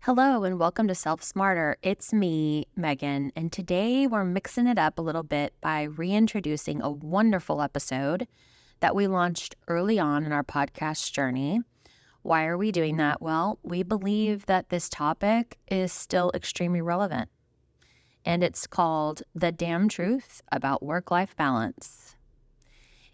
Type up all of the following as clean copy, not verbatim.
Hello and welcome to Self Smarter. It's me, Megan, and today we're mixing it up a little bit by reintroducing a wonderful episode that we launched early on in our podcast journey. Why are we doing that? Well, we believe that this topic is still extremely relevant, and it's called The Damn Truth About Work-Life Balance.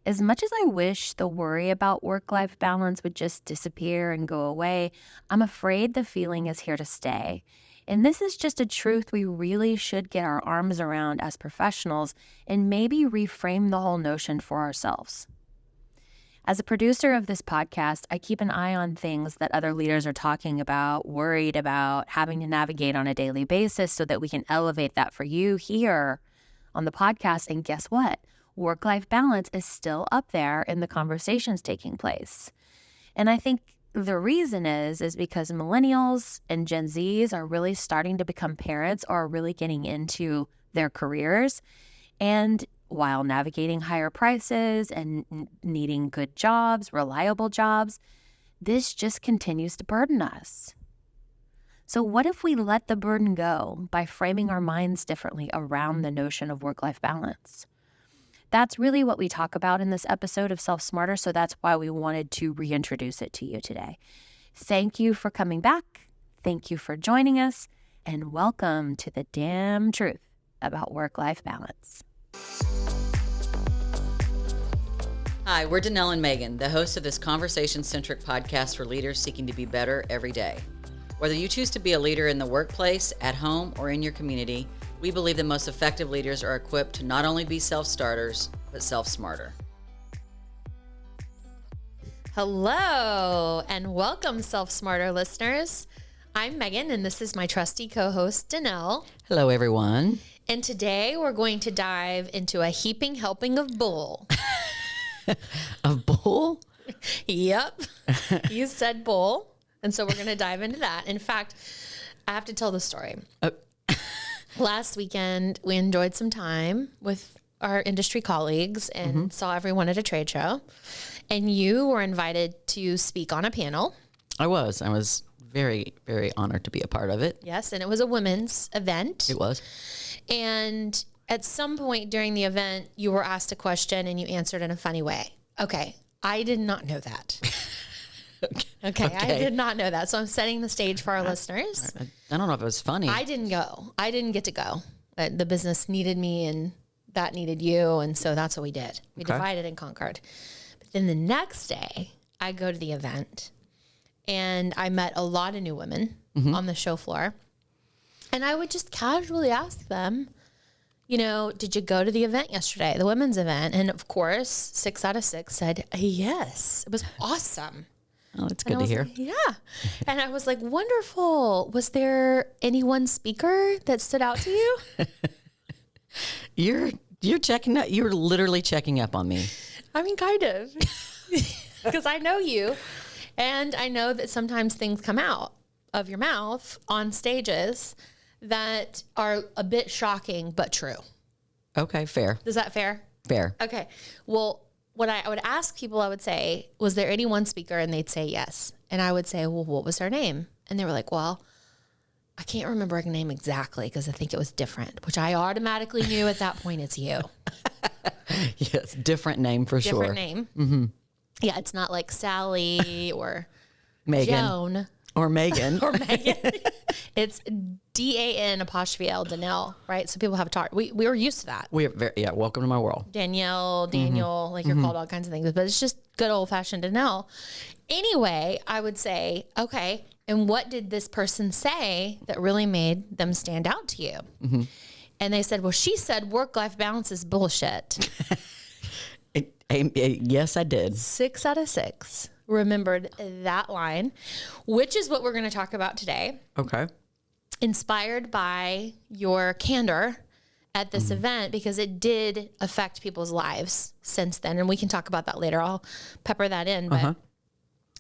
As much as I wish the worry about work-life balance would just disappear and go away, I'm afraid the feeling is here to stay. And this is just a truth we really should get our arms around as professionals and maybe reframe the whole notion for ourselves. As a producer of this podcast, I keep an eye on things that other leaders are talking about, worried about, having to navigate on a daily basis so that we can elevate that for you here on the podcast. And guess what? Work-life balance is still up there in the conversations taking place. And I think the reason is because millennials and Gen Zs are really starting to become parents or are really getting into their careers. And while navigating higher prices and needing good jobs, reliable jobs, this just continues to burden us. So what if we let the burden go by framing our minds differently around the notion of work-life balance? That's really what we talk about in this episode of Self Smarter, so that's why we wanted to reintroduce it to you today. Thank you for coming back. Thank you for joining us, and welcome to the damn truth about work-life balance. Hi, we're Danelle and Megan, the hosts of this conversation-centric podcast for leaders seeking to be better every day. Whether you choose to be a leader in the workplace, at home, or in your community, we believe the most effective leaders are equipped to not only be self-starters, but self-smarter. Hello, and welcome, Self Smarter listeners. I'm Megan, and this is my trusty co-host, Danelle. Hello, everyone. And today we're going to dive into a heaping helping of bull. Of bull? Yep, you said bull, and so we're going to dive into that. In fact, I have to tell the story. Last weekend, we enjoyed some time with our industry colleagues and saw everyone at a trade show. And you were invited to speak on a panel. I was very, very honored to be a part of it. Yes, and it was a women's event. It was. And at some point during the event, you were asked a question and you answered in a funny way. Okay, I did not know that. Okay, I did not know that. So I'm setting the stage for our listeners. I don't know if it was funny. I didn't go. I didn't get to go. The business needed me and that needed you. And so that's what we did. We divided and conquered. But then the next day, I go to the event and I met a lot of new women on the show floor. And I would just casually ask them, you know, did you go to the event yesterday, the women's event? And of course, 6 out of 6 said, yes, it was awesome. Oh, that's good to hear. Like, yeah. And I was like, wonderful. Was there any one speaker that stood out to you? You're checking up. You're literally checking up on me. I mean, kind of. Because I know you. And I know that sometimes things come out of your mouth on stages that are a bit shocking, but true. Okay, fair. Is that fair? Fair. Okay. Well, what I would ask people, I would say, was there any one speaker? And they'd say yes. And I would say, well, what was her name? And they were like, well, I can't remember her name exactly because I think it was different, which I automatically knew at that point it's you. Yes, different name for sure. Different name. Mm-hmm. Yeah, it's not like Sally or Megan. Joan. Or Megan. Or Megan. It's DAN', Danelle, right? So people have talked. We were used to that. We are welcome to my world. Danielle, Daniel, like you're called all kinds of things, but it's just good old fashioned Danelle. Anyway, I would say, okay, and what did this person say that really made them stand out to you? Mm-hmm. And they said, well, she said work-life balance is bullshit. Yes, I did. 6 out of 6 remembered that line, which is what we're going to talk about today. Okay. Inspired by your candor at this event, because it did affect people's lives since then. And we can talk about that later. I'll pepper that in. But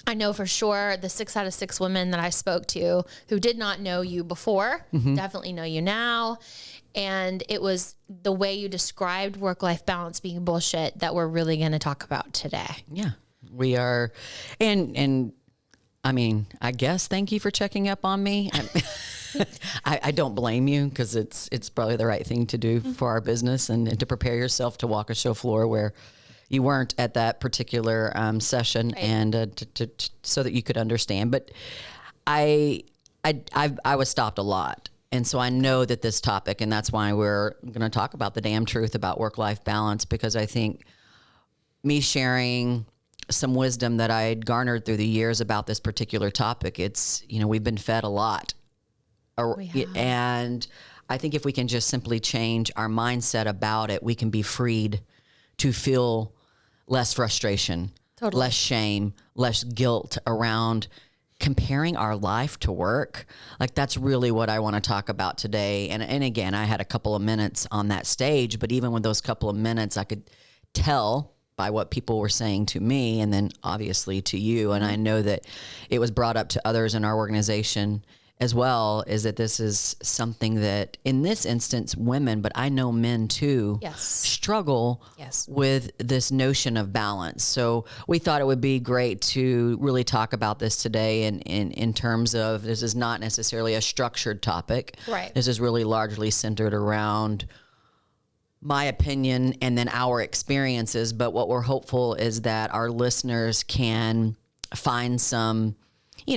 I know for sure the 6 out of 6 women that I spoke to who did not know you before, definitely know you now. And it was the way you described work-life balance being bullshit that we're really going to talk about today. Yeah, we are. And I mean, I guess thank you for checking up on me. I don't blame you, because it's probably the right thing to do for our business, and to prepare yourself to walk a show floor where you weren't at that particular session, right. And so that you could understand. But I was stopped a lot. And so I know that this topic, and that's why we're going to talk about the damn truth about work-life balance, because I think me sharing some wisdom that I had garnered through the years about this particular topic, it's, we've been fed a lot. And I think if we can just simply change our mindset about it, we can be freed to feel less frustration, totally. Less shame, less guilt around comparing our life to work. Like, that's really what I want to talk about today. And again, I had a couple of minutes on that stage, but even with those couple of minutes, I could tell by what people were saying to me, and then obviously to you. And I know that it was brought up to others in our organization as well, is that this is something that, in this instance, women, but I know men too, yes. struggle yes. with this notion of balance. So we thought it would be great to really talk about this today in terms of, this is not necessarily a structured topic. Right. This is really largely centered around my opinion and then our experiences. But what we're hopeful is that our listeners can find some, I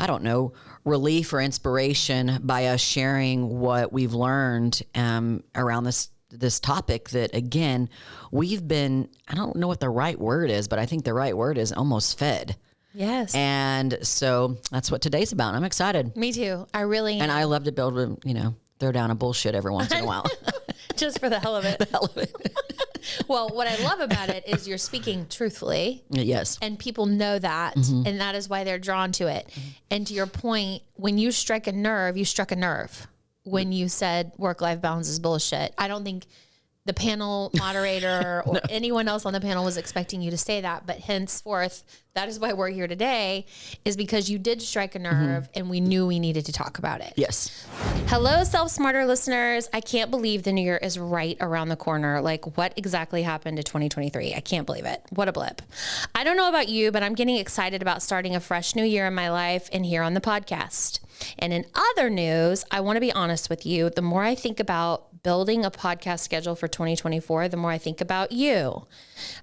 don't know, relief or inspiration by us sharing what we've learned around this topic that, again, we've been, I don't know what the right word is, but I think the right word is almost fed. Yes. And so that's what today's about. I'm excited. Me too. I really am. And I love to be able to, throw down a bullshit every once in a while. Just for the hell of it. The hell of it. Well, what I love about it is you're speaking truthfully. Yes. And people know that. Mm-hmm. And that is why they're drawn to it. Mm-hmm. And to your point, when you strike a nerve, you struck a nerve. When you said work-life balance is bullshit. I don't think the panel moderator or anyone else on the panel was expecting you to say that. But henceforth, that is why we're here today, is because you did strike a nerve, mm-hmm. and we knew we needed to talk about it. Yes. Hello, Self Smarter listeners. I can't believe the new year is right around the corner. Like, what exactly happened to 2023? I can't believe it. What a blip. I don't know about you, but I'm getting excited about starting a fresh new year in my life and here on the podcast. And in other news, I want to be honest with you. The more I think about building a podcast schedule for 2024, the more I think about you.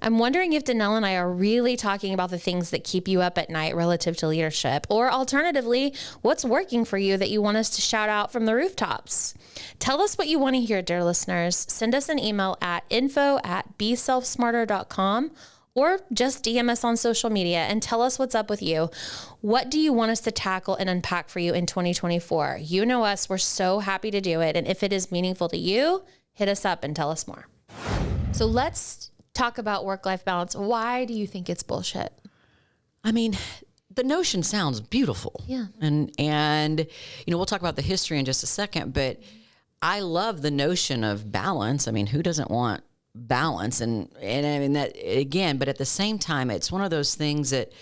I'm wondering if Danelle and I are really talking about the things that keep you up at night relative to leadership, or alternatively, what's working for you that you want us to shout out from the rooftops. Tell us what you want to hear, dear listeners. Send us an email at info@beselfsmarter.com, or just DM us on social media and tell us what's up with you. What do you want us to tackle and unpack for you in 2024? You know us, we're so happy to do it. And if it is meaningful to you, hit us up and tell us more. So let's talk about work-life balance. Why do you think it's bullshit? I mean, the notion sounds beautiful. Yeah. And we'll talk about the history in just a second, but I love the notion of balance. I mean, who doesn't want balance? And I mean that again, but at the same time, it's one of those things that,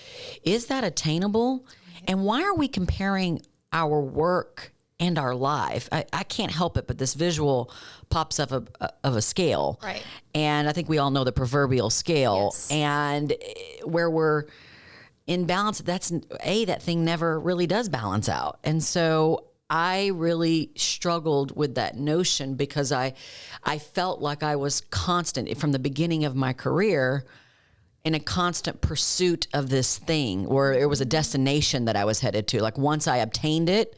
is that attainable? And why are we comparing our work and our life? I can't help it, but this visual pops up of a scale. Right. And I think we all know the proverbial scale. Yes. And where we're in balance, that thing never really does balance out. And so I really struggled with that notion, because I felt like I was constant from the beginning of my career in a constant pursuit of this thing, or it was a destination that I was headed to. Like, once I obtained it,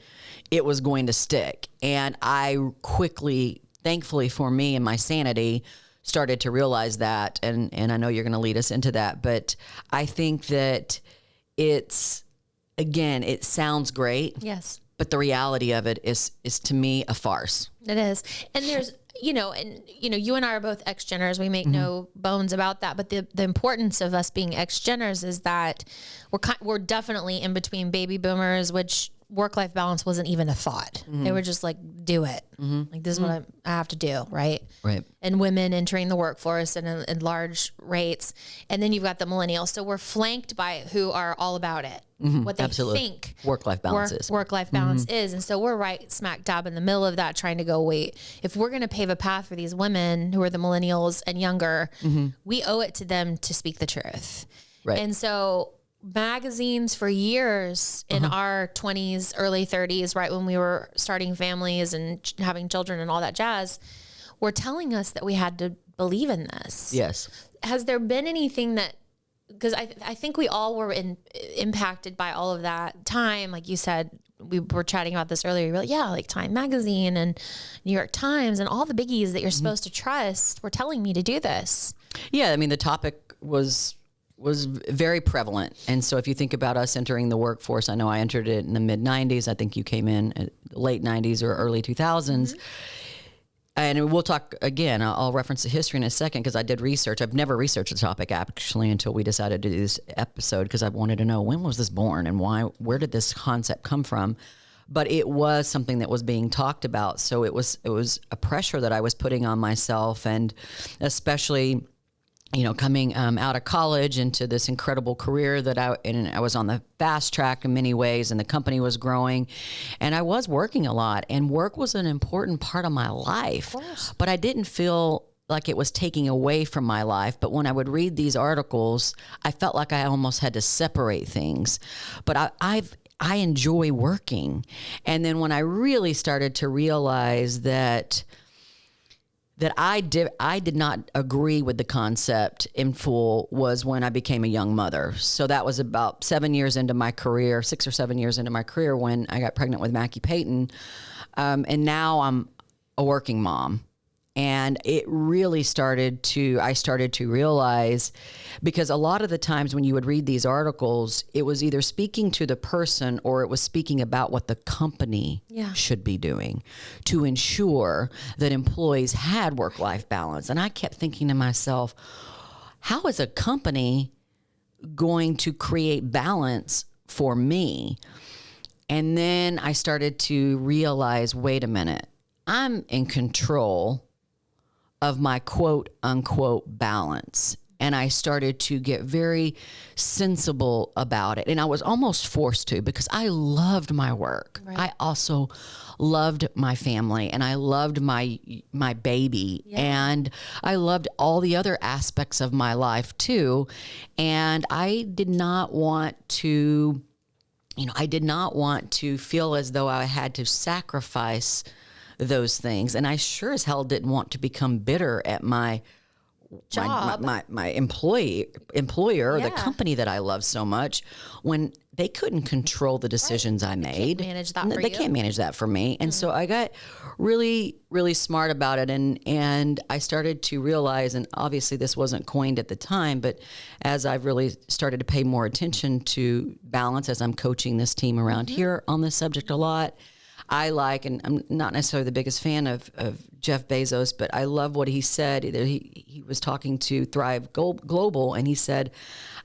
it was going to stick. And I quickly, thankfully for me and my sanity, started to realize that. And I know you're going to lead us into that, but I think that it sounds great. Yes. But the reality of it is to me a farce. It is. And there's, you and I are both ex-Jenners. We make mm-hmm. no bones about that. But the importance of us being ex-Jenners is that we're definitely in between baby boomers, which work-life balance wasn't even a thought. Mm-hmm. They were just like, do it. Mm-hmm. Like, this is what I have to do. Right. Right. And women entering the workforce in large rates. And then you've got the millennials. So we're flanked by who are all about it. Mm-hmm. What they Absolutely. Think work-life balance is. Work-life balance mm-hmm. is. And so we're right smack dab in the middle of that, trying to go, wait, if we're going to pave a path for these women who are the millennials and younger, mm-hmm. we owe it to them to speak the truth. Right. And so magazines for years in our 20s, early 30s, right when we were starting families and having children and all that jazz, were telling us that we had to believe in this. Yes. Has there been anything that, because I think we all were impacted by all of that time, like you said, we were chatting about this earlier. You're like, yeah, like Time Magazine and New York Times and all the biggies that you're supposed to trust were telling me to do this. Yeah, I mean, the topic was very prevalent. And so if you think about us entering the workforce, I know I entered it in the mid 90s. I think you came in at late 90s or early 2000s. And we'll talk again, I'll reference the history in a second because I did research. I've never researched the topic actually until we decided to do this episode because I wanted to know when was this born and where did this concept come from? But it was something that was being talked about. So it was a pressure that I was putting on myself, and especially, you know, coming out of college into this incredible career that I was on the fast track in many ways, and the company was growing, and I was working a lot, and work was an important part of my life, but I didn't feel like it was taking away from my life. But when I would read these articles, I felt like I almost had to separate things. But I enjoy working. And then when I really started to realize that I did not agree with the concept in full was when I became a young mother. So that was about 7 years into my career, 6 or 7 years into my career when I got pregnant with Mackie Payton. And now I'm a working mom. And it really I started to realize, because a lot of the times when you would read these articles, it was either speaking to the person or it was speaking about what the company should be doing to ensure that employees had work-life balance. And I kept thinking to myself, how is a company going to create balance for me? And then I started to realize, wait a minute, I'm in control of my quote unquote balance. And I started to get very sensible about it. And I was almost forced to, because I loved my work. Right. I also loved my family, and I loved my baby, and I loved all the other aspects of my life too. And I did not want to, feel as though I had to sacrifice those things. And I sure as hell didn't want to become bitter at my job, my employer, the company that I love so much, when they couldn't control the decisions I made. They can't manage that for me. And so I got really, really smart about it. And I started to realize, and obviously this wasn't coined at the time, but as I've really started to pay more attention to balance, as I'm coaching this team around here on this subject a lot, I like, and I'm not necessarily the biggest fan of Jeff Bezos, but I love what he said. He was talking to Thrive Global, and he said,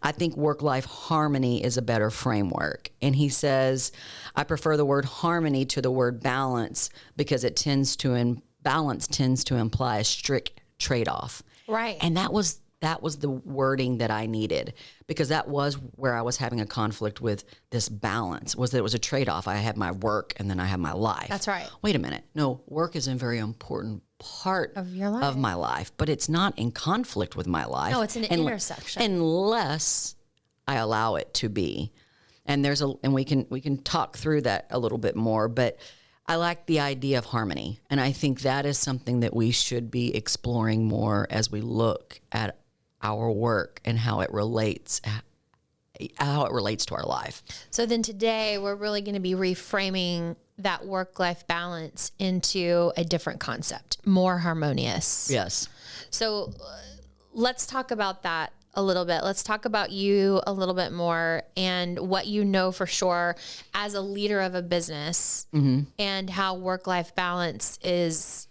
I think work-life harmony is a better framework. And he says, I prefer the word harmony to the word balance because balance tends to imply a strict trade-off. Right. And that was the wording that I needed, because that was where I was having a conflict with this balance, was that it was a trade-off. I had my work and then I have my life. That's right. Wait a minute. No, work is a very important part of your life, of my life, but it's not in conflict with my life. No, it's an intersection. Unless I allow it to be. And we can talk through that a little bit more, but I like the idea of harmony. And I think that is something that we should be exploring more as we look at our work and how it relates to our life. So then today we're really going to be reframing that work-life balance into a different concept, more harmonious. Yes. So let's talk about that a little bit. Let's talk about you a little bit more and what you know for sure as a leader of a business, and how work-life balance is,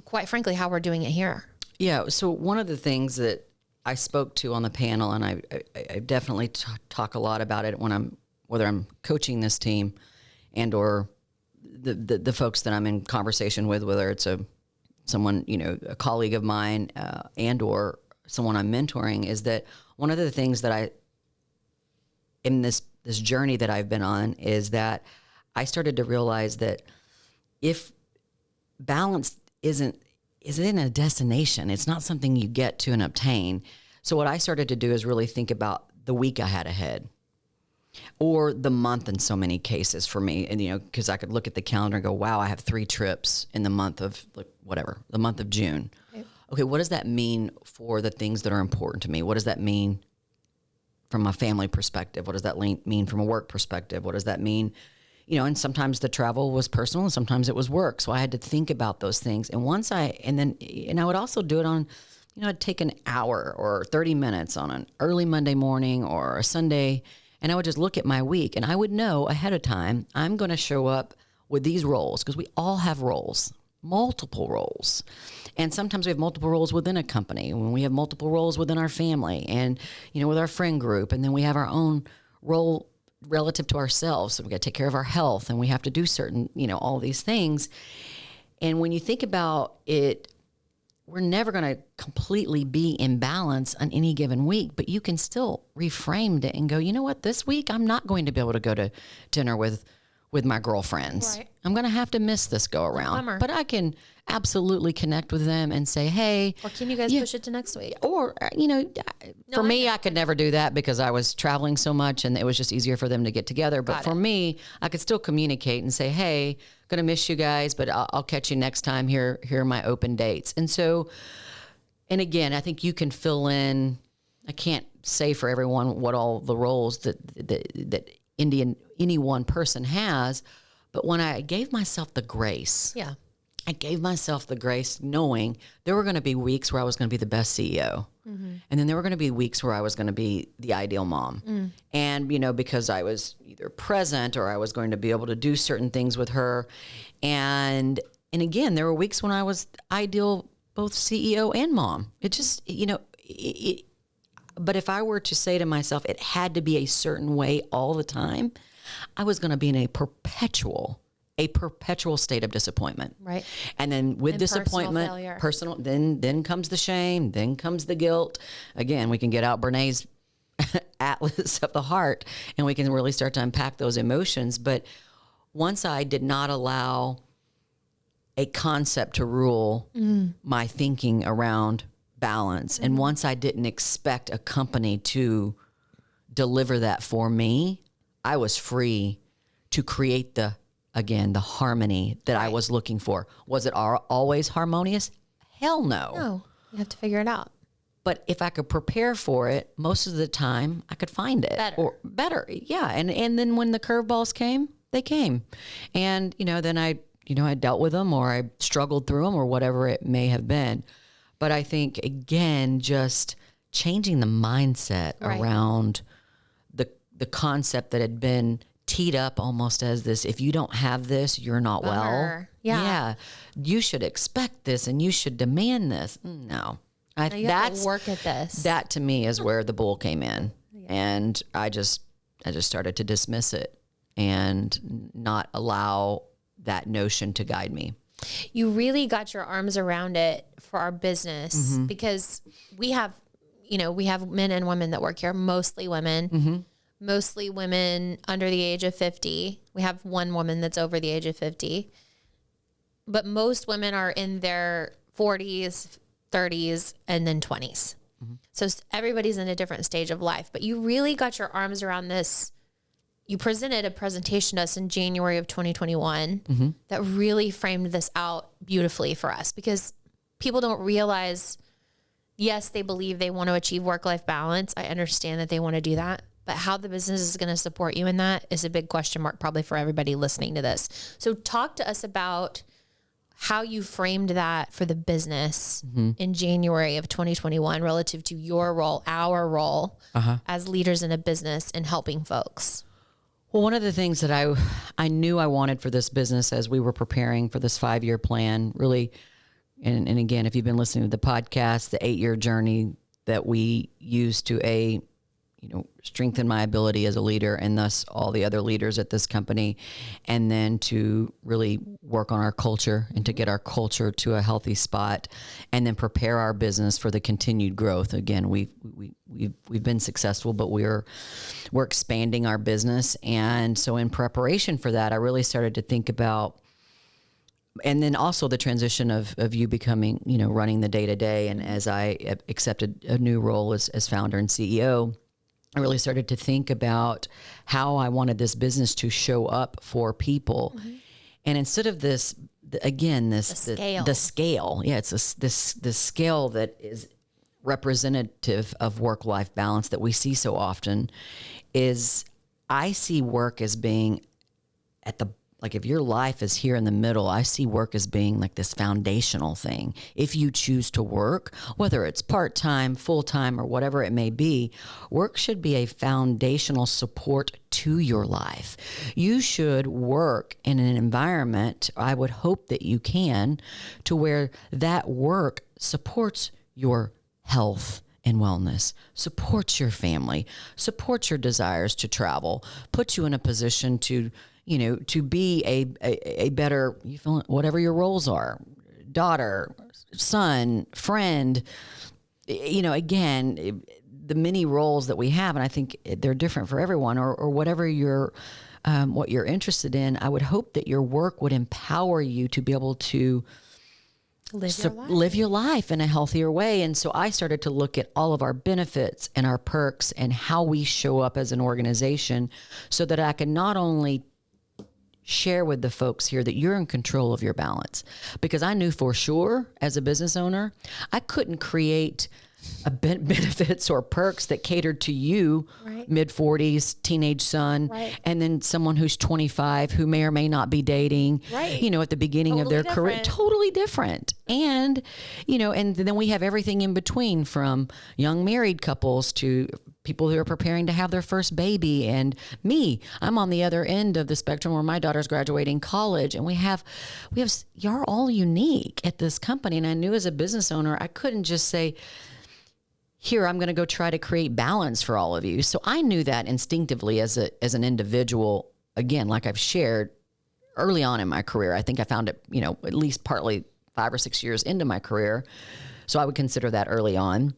quite frankly, how we're doing it here. Yeah. So one of the things that I spoke to on the panel, and I definitely talk a lot about it whether I'm coaching this team and or the folks that I'm in conversation with, whether it's someone, a colleague of mine, and or someone I'm mentoring, is that one of the things that in this journey that I've been on is that I started to realize that if balance isn't a destination, it's not something you get to and obtain. So what I started to do is really think about the week I had ahead, or the month in so many cases for me. And, because I could look at the calendar and go, wow, I have 3 trips in the month of the month of June. Okay, what does that mean for the things that are important to me? What does that mean from a family perspective? What does that mean from a work perspective? What does that mean? And sometimes the travel was personal and sometimes it was work. So I had to think about those things. And I would also do it on, I'd take an hour or 30 minutes on an early Monday morning or a Sunday, and I would just look at my week, and I would know ahead of time, I'm going to show up with these roles, because we all have roles, multiple roles. And sometimes we have multiple roles within a company, when we have multiple roles within our family and, with our friend group. And then we have our own role relative to ourselves. So we got to take care of our health, and we have to do certain, all these things. And when you think about it, we're never going to completely be in balance on any given week, but you can still reframe it and go, you know what, this week I'm not going to be able to go to dinner with my girlfriends. Right. I'm going to have to miss this go around, but I can absolutely connect with them and say, hey, or can you guys push it to next week? Or, for me, I could never do that because I was traveling so much and it was just easier for them to get together. But for me, I could still communicate and say, hey, going to miss you guys, but I'll catch you next time. Here are my open dates. And so, and again, I think you can fill in, I can't say for everyone what all the roles that any one person has, but when I gave myself the grace, I gave myself the grace knowing there were going to be weeks where I was going to be the best CEO. Mm-hmm. And then there were going to be weeks where I was going to be the ideal mom. Mm. And, because I was either present or I was going to be able to do certain things with her. And again, there were weeks when I was ideal, both CEO and mom. It just, but if I were to say to myself, it had to be a certain way all the time, I was going to be in a perpetual state of disappointment. Right. And then with disappointment, then comes the shame, then comes the guilt. Again, we can get out Brené's Atlas of the Heart and we can really start to unpack those emotions. But once I did not allow a concept to rule my thinking around balance, and once I didn't expect a company to deliver that for me, I was free to create the harmony that I was looking for. Was it always harmonious? Hell no. No, you have to figure it out. But if I could prepare for it, most of the time I could find it. Better. Yeah. And then when the curveballs came, they came. And, then I dealt with them, or I struggled through them, or whatever it may have been. But I think, again, just changing the mindset around the concept that had been teed up almost as this, if you don't have this, you're not well. Yeah. You should expect this and you should demand this. No. That's work at this. That to me is where the bull came in. Yeah. And I just started to dismiss it and not allow that notion to guide me. You really got your arms around it for our business because we have men and women that work here, mostly women. Mm-hmm. Mostly women under the age of 50. We have one woman that's over the age of 50. But most women are in their 40s, 30s, and then 20s. Mm-hmm. So everybody's in a different stage of life. But you really got your arms around this. You presented a presentation to us in January of 2021 that really framed this out beautifully for us, because people don't realize, yes, they believe they want to achieve work-life balance. I understand that they want to do that. But how the business is going to support you in that is a big question mark probably for everybody listening to this. So talk to us about how you framed that for the business in January of 2021 relative to your role, our role as leaders in a business and helping folks. Well, one of the things that I knew I wanted for this business as we were preparing for this 5-year plan, really, and again, if you've been listening to the podcast, the 8-year journey that we used to strengthen my ability as a leader and thus all the other leaders at this company, and then to really work on our culture and to get our culture to a healthy spot, and then prepare our business for the continued growth. Again, we've been successful, but we're expanding our business. And so in preparation for that, I really started to think about, and then also the transition of you becoming, running the day to day. And as I accepted a new role as founder and CEO, I really started to think about how I wanted this business to show up for people. Mm-hmm. And instead of this, again, the scale. Yeah, it's this scale that is representative of work-life balance that we see so often. Is I see work as being at the, like, if your life is here in the middle, I see work as being like this foundational thing. If you choose to work, whether it's part-time, full-time, or whatever it may be, work should be a foundational support to your life. You should work in an environment, I would hope that you can, to where that work supports your health and wellness, supports your family, supports your desires to travel, puts you in a position to, you know, to be a better, you feel, whatever your roles are, daughter, son, friend, you know, again, the many roles that we have, and I think they're different for everyone, or whatever you're, what you're interested in. I would hope that your work would empower you to be able to live your life in a healthier way. And so I started to look at all of our benefits and our perks and how we show up as an organization, so that I can not only share with the folks here that you're in control of your balance, because I knew for sure as a business owner, I couldn't create benefits or perks that catered to you, right, mid-40s, teenage son, right, and then someone who's 25 who may or may not be dating, right, you know, at the beginning of their career. Totally different. And, you know, and then we have everything in between, from young married couples to people who are preparing to have their first baby. And me, I'm on the other end of the spectrum where my daughter's graduating college, and we have, you're all unique at this company. And I knew as a business owner, I couldn't just say, here, I'm going to go try to create balance for all of you. So I knew that instinctively as an individual. Again, like I've shared early on in my career, I think I found it, you know, at least partly 5 or 6 years into my career. So I would consider that early on.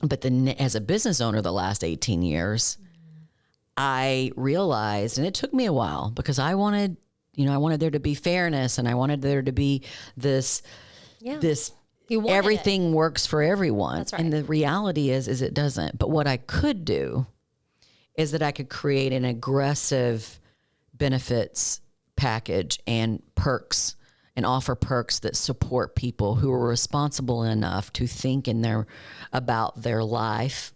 But then as a business owner, the last 18 years, I realized, and it took me a while, because I wanted there to be fairness, and I wanted there to be this everything works for everyone. That's right. And the reality is it doesn't. But what I could do is that I could create an aggressive benefits package and perks, and offer perks that support people who are responsible enough to think about their life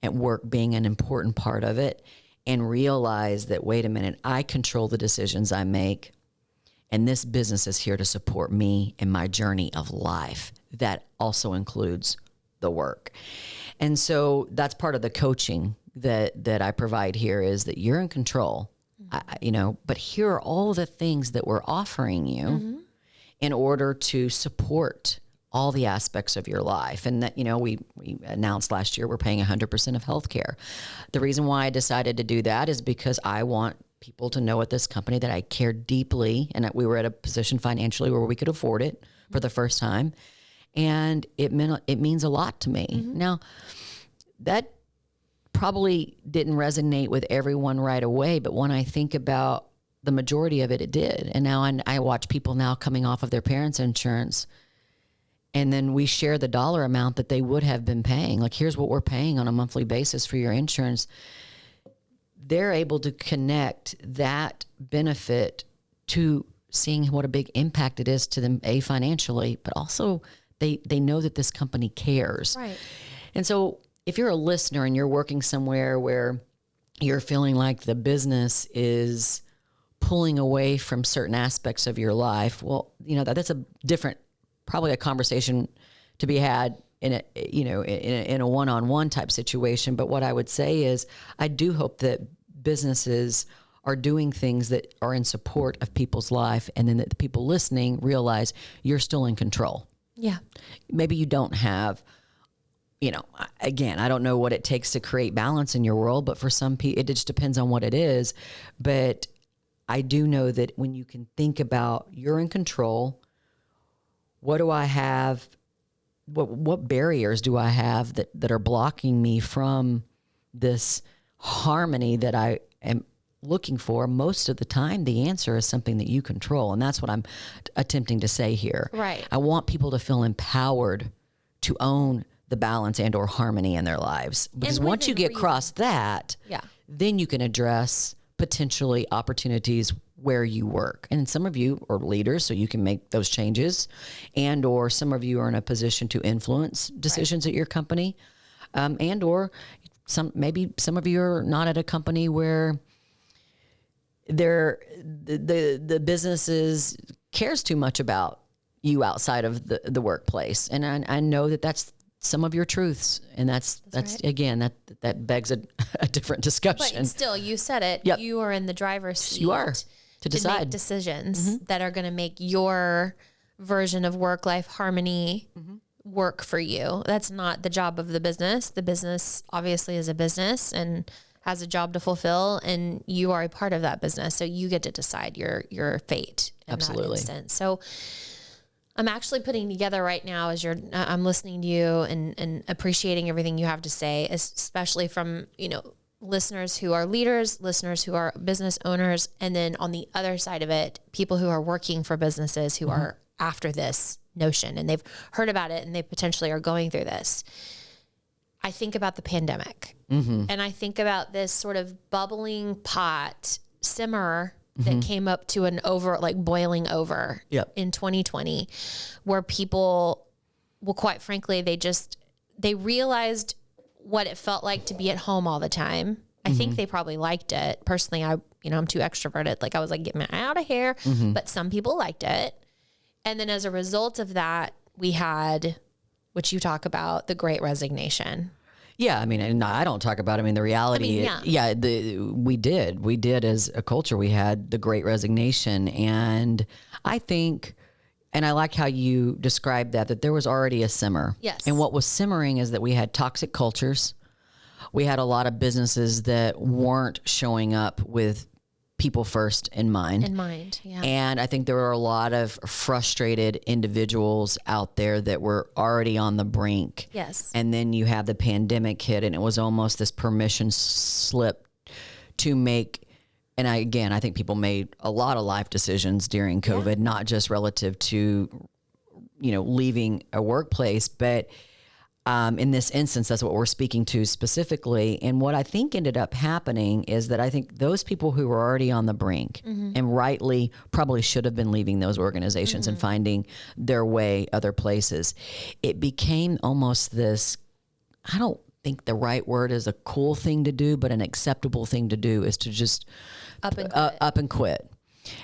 and work being an important part of it, and realize that, wait a minute, I control the decisions I make. And this business is here to support me in my journey of life. That also includes the work. And so that's part of the coaching that I provide here, is that you're in control, but here are all the things that we're offering you, mm-hmm, in order to support all the aspects of your life. And that, you know, we announced last year we're paying 100% of healthcare. The reason why I decided to do that is because I want people to know at this company that I care deeply, and that we were at a position financially where we could afford it for the first time. And it means a lot to me. Mm-hmm. Now, that probably didn't resonate with everyone right away, but when I think about the majority of it, it did. And now I watch people now coming off of their parents' insurance, and then we share the dollar amount that they would have been paying. Like, here's what we're paying on a monthly basis for your insurance. They're able to connect that benefit to seeing what a big impact it is to them, financially, but also they know that this company cares. Right. And so if you're a listener and you're working somewhere where you're feeling like the business is pulling away from certain aspects of your life, well, you know, that's a different, probably a conversation to be had in a one-on-one type situation. But what I would say is, I do hope that businesses are doing things that are in support of people's life, and then that the people listening realize you're still in control. Yeah. Maybe you don't have, again, I don't know what it takes to create balance in your world, but for some people, it just depends on what it is. But I do know that when you can think about you're in control, what do I have? What barriers do I have that are blocking me from this harmony that I am looking for? Most of the time, the answer is something that you control. And that's what I'm attempting to say here. Right. I want people to feel empowered to own the balance and or harmony in their lives. Because once you get across that, then you can address potentially opportunities where you work. And some of you are leaders, so you can make those changes, and or some of you are in a position to influence decisions at your company, and or maybe some of you are not at a company where the businesses cares too much about you outside of the workplace. And I know that that's some of your truths, and that's right. Again, that begs a different discussion. But still, you said it. Yep. You are in the driver's seat. You are to decide, make decisions that are going to make your version of work-life harmony work for you. That's not the job of the business. The business obviously is a business and has a job to fulfill, and you are a part of that business. So you get to decide your fate in that instance. So I'm actually putting together right now as I'm listening to you and appreciating everything you have to say, especially from, listeners who are leaders, listeners who are business owners, and then on the other side of it, people who are working for businesses who are after this notion and they've heard about it and they potentially are going through this. I think about the pandemic and I think about this sort of bubbling pot simmer that came up to an boiling over in 2020, where people, well, quite frankly, they realized what it felt like to be at home all the time. I think they probably liked it. Personally, I'm too extroverted. Like I was like, get me out of here. But some people liked it. And then as a result of that, we had, which you talk about, the Great Resignation. Yeah, I mean, and I don't talk about it. I mean, the reality, we did as a culture, we had the Great Resignation. And I think, and I like how you described that there was already a simmer. Yes. And what was simmering is that we had toxic cultures. We had a lot of businesses that weren't showing up with people first in mind. Yeah. And I think there were a lot of frustrated individuals out there that were already on the brink. Yes. And then you have the pandemic hit, and it was almost this permission slip to make. And I think people made a lot of life decisions during COVID, not just relative to, leaving a workplace, but in this instance, that's what we're speaking to specifically. And what I think ended up happening is that I think those people who were already on the brink and rightly probably should have been leaving those organizations and finding their way other places. It became almost this, I don't think the right word is a cool thing to do, but an acceptable thing to do is to just up and quit.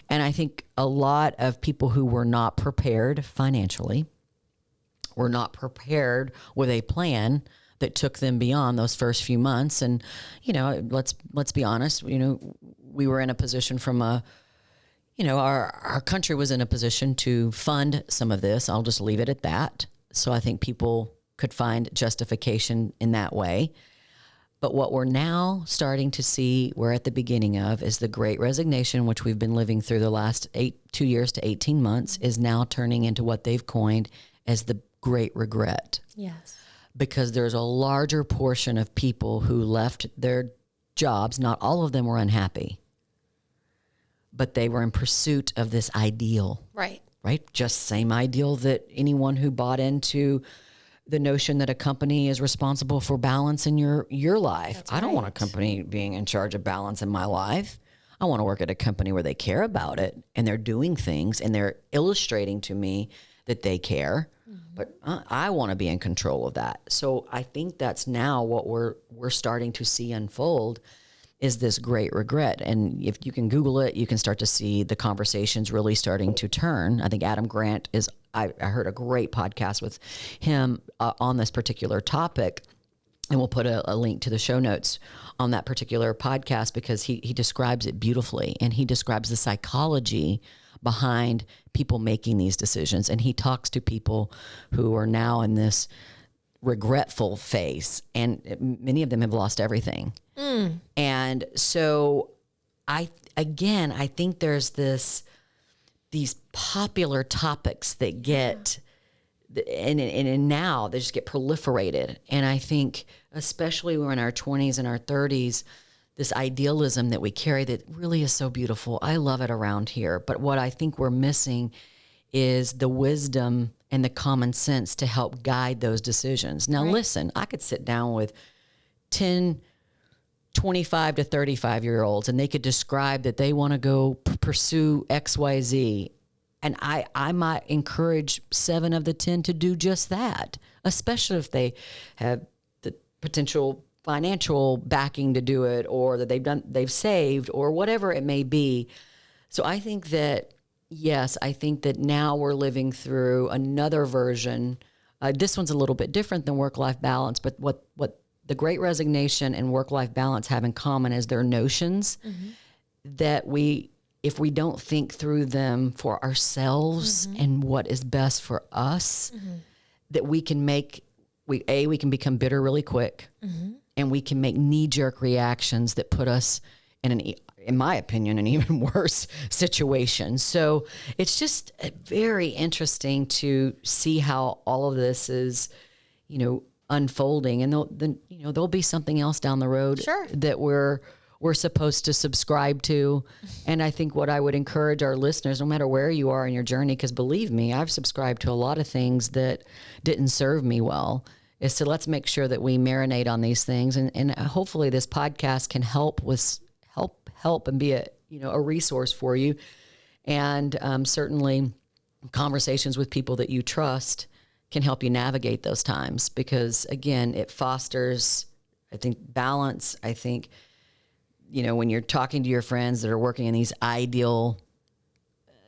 And I think a lot of people who were not prepared financially, were not prepared with a plan that took them beyond those first few months. And, let's be honest, we were in a position from our country was in a position to fund some of this. I'll just leave it at that. So I think people could find justification in that way. But what we're now starting to see, we're at the beginning of, is the Great Resignation, which we've been living through the last 2 years to 18 months, is now turning into what they've coined as the Great Regret. Yes. Because there's a larger portion of people who left their jobs. Not all of them were unhappy, but they were in pursuit of this ideal. Right. Just same ideal that anyone who bought into the notion that a company is responsible for balance in your life. That's I don't right. want a company being in charge of balance in my life. I want to work at a company where they care about it and they're doing things and they're illustrating to me that they care. But I want to be in control of that. So I think that's now what we're starting to see unfold is this great regret. And if you can Google it, you can start to see the conversations really starting to turn. I think Adam Grant I heard a great podcast with him on this particular topic. And we'll put a link to the show notes on that particular podcast because he describes it beautifully. And he describes the psychology behind people making these decisions. And he talks to people who are now in this regretful phase. And many of them have lost everything. And so I think there's these popular topics that get, and now they just get proliferated. And I think, especially when we're in our 20s and our 30s, this idealism that we carry that really is so beautiful. I love it around here. But what I think we're missing is the wisdom and the common sense to help guide those decisions. Now, listen, I could sit down with 10, 25 to 35-year-olds, and they could describe that they want to go pursue XYZ. And I might encourage 7 of the 10 to do just that, especially if they have the potential financial backing to do it, or that they've saved, or whatever it may be. So I think that, yes, I think that now we're living through another version. This one's a little bit different than work-life balance, but what the Great Resignation and work-life balance have in common is their notions that if we don't think through them for ourselves and what is best for us, that we can become bitter really quick, and we can make knee-jerk reactions that put us in my opinion, an even worse situation. So it's just very interesting to see how all of this is, unfolding, and there'll be something else down the road that we're supposed to subscribe to. And I think what I would encourage our listeners, no matter where you are in your journey, because believe me, I've subscribed to a lot of things that didn't serve me well, is to let's make sure that we marinate on these things. And hopefully this podcast can help and be a resource for you. And certainly conversations with people that you trust can help you navigate those times, because again, it fosters, I think, balance. I think, when you're talking to your friends that are working in these ideal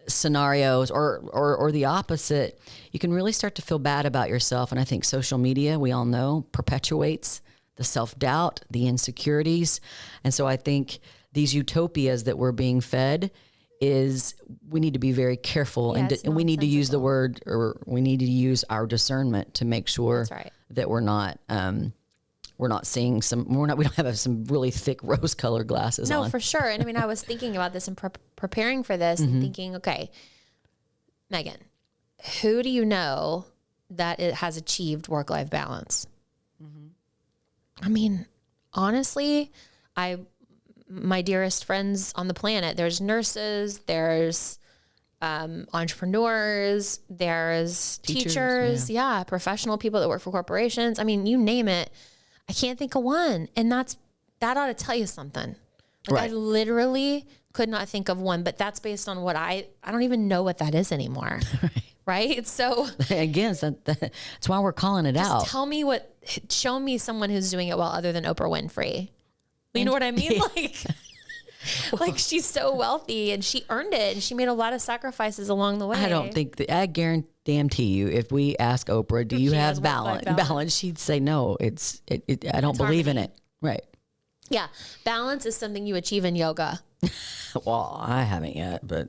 scenarios or the opposite, you can really start to feel bad about yourself. And I think social media, we all know, perpetuates the self-doubt, the insecurities. And so I think these utopias that we're being fed we need to be very careful, and we need to use the word, or we need to use our discernment to make sure that we're not seeing we don't have some really thick rose-colored glasses on. No, for sure. And I mean, I was thinking about this and preparing for this and thinking, okay, Megan, who do you know that it has achieved work-life balance? I mean, honestly, my dearest friends on the planet, there's nurses, there's entrepreneurs, there's teachers, professional people that work for corporations. I mean, you name it. I can't think of one. And that ought to tell you something. I literally could not think of one, but that's based on what I don't even know what that is anymore. Right? So again, that's why we're calling it out. Show me someone who's doing it well other than Oprah Winfrey. You know what I mean? Like she's so wealthy and she earned it and she made a lot of sacrifices along the way. I don't think I guarantee you, if we ask Oprah, do you have balance? She'd say no. I don't believe in it. Right. Yeah. Balance is something you achieve in yoga. Well, I haven't yet, but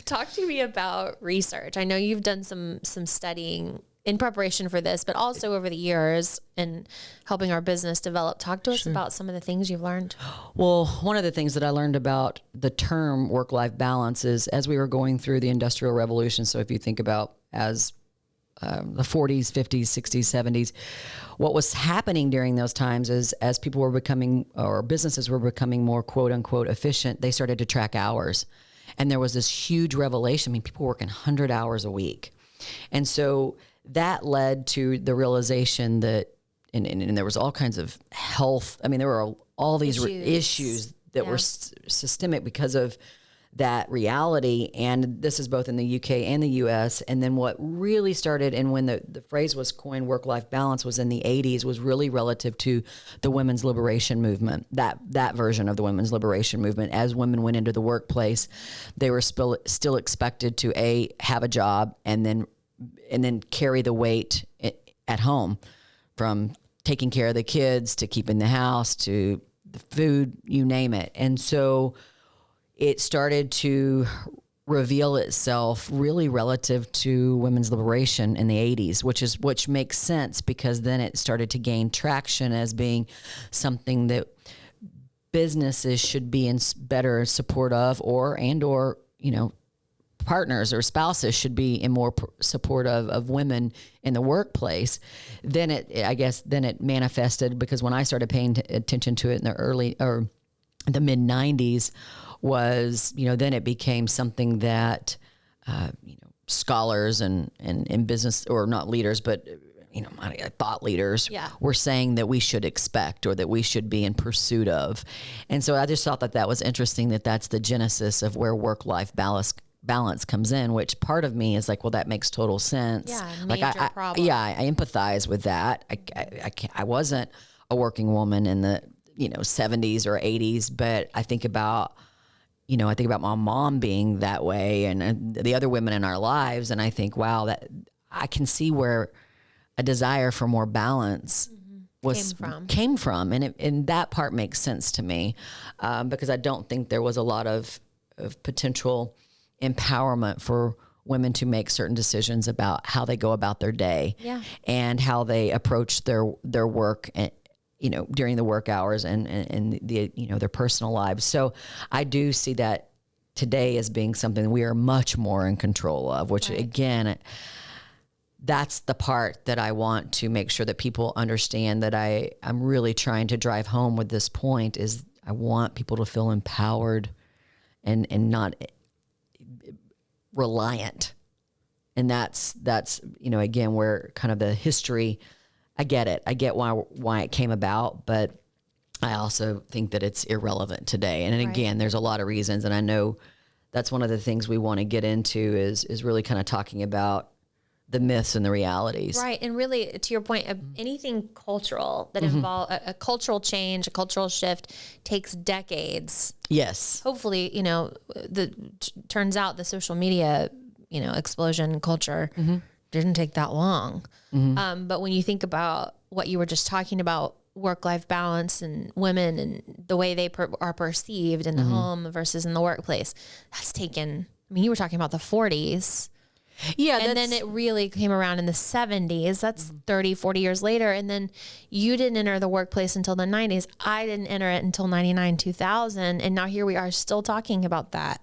talk to me about research. I know you've done some studying in preparation for this, but also over the years and helping our business develop. Talk to us about some of the things you've learned. Well, one of the things that I learned about the term work-life balance is as we were going through the Industrial Revolution. So if you think about as the 40s, 50s, 60s, 70s, what was happening during those times is as people were becoming, or businesses were becoming more quote unquote efficient, they started to track hours. And there was this huge revelation. I mean, people working 100 hours a week. And so that led to the realization that, and there was all kinds of health. I mean, there were all these issues that were systemic because of that reality. And this is both in the UK and the US. And then what really started, and when the phrase was coined, work-life balance, was in the 80s, was really relative to the women's liberation movement, that version of the women's liberation movement. As women went into the workplace, they were still expected to have a job and then carry the weight at home, from taking care of the kids to keeping the house to the food, you name it. And so it started to reveal itself really relative to women's liberation in the 80s, which makes sense, because then it started to gain traction as being something that businesses should be in better support of, or partners or spouses should be in more support of women in the workplace. Then it manifested, because when I started paying attention to it in the mid 90s, was, then it became something that, scholars and business, or not leaders, but thought leaders were saying that we should expect, or that we should be in pursuit of. And so I just thought that was interesting, that that's the genesis of where work-life balance comes in, which part of me is like, well, that makes total sense. Yeah, major problem. Yeah, I empathize with that. I wasn't a working woman in the 70s or 80s, but I think about my mom being that way, and the other women in our lives, and I think, wow, that I can see where a desire for more balance came from, and that part makes sense to me, because I don't think there was a lot of potential empowerment for women to make certain decisions about how they go about their day, and how they approach their work, and during the work hours, and the their personal lives. So I do see that today as being something we are much more in control of, which again, that's the part that I want to make sure that people understand, that I'm really trying to drive home with this point, is I want people to feel empowered and not reliant. And that's again, where kind of the history, I get it. I get why it came about, but I also think that it's irrelevant today. And again, there's a lot of reasons, and I know that's one of the things we want to get into is really kind of talking about the myths and the realities. Right. And really, to your point, anything cultural that involve a cultural change, a cultural shift, takes decades. Yes. Hopefully, turns out the social media, explosion culture didn't take that long. But when you think about what you were just talking about, work-life balance and women and the way they are perceived in the home versus in the workplace, that's taken, you were talking about the 40s. Yeah. And then it really came around in the 70s. That's 30, 40 years later. And then you didn't enter the workplace until the 90s. I didn't enter it until 99, 2000. And now here we are still talking about that.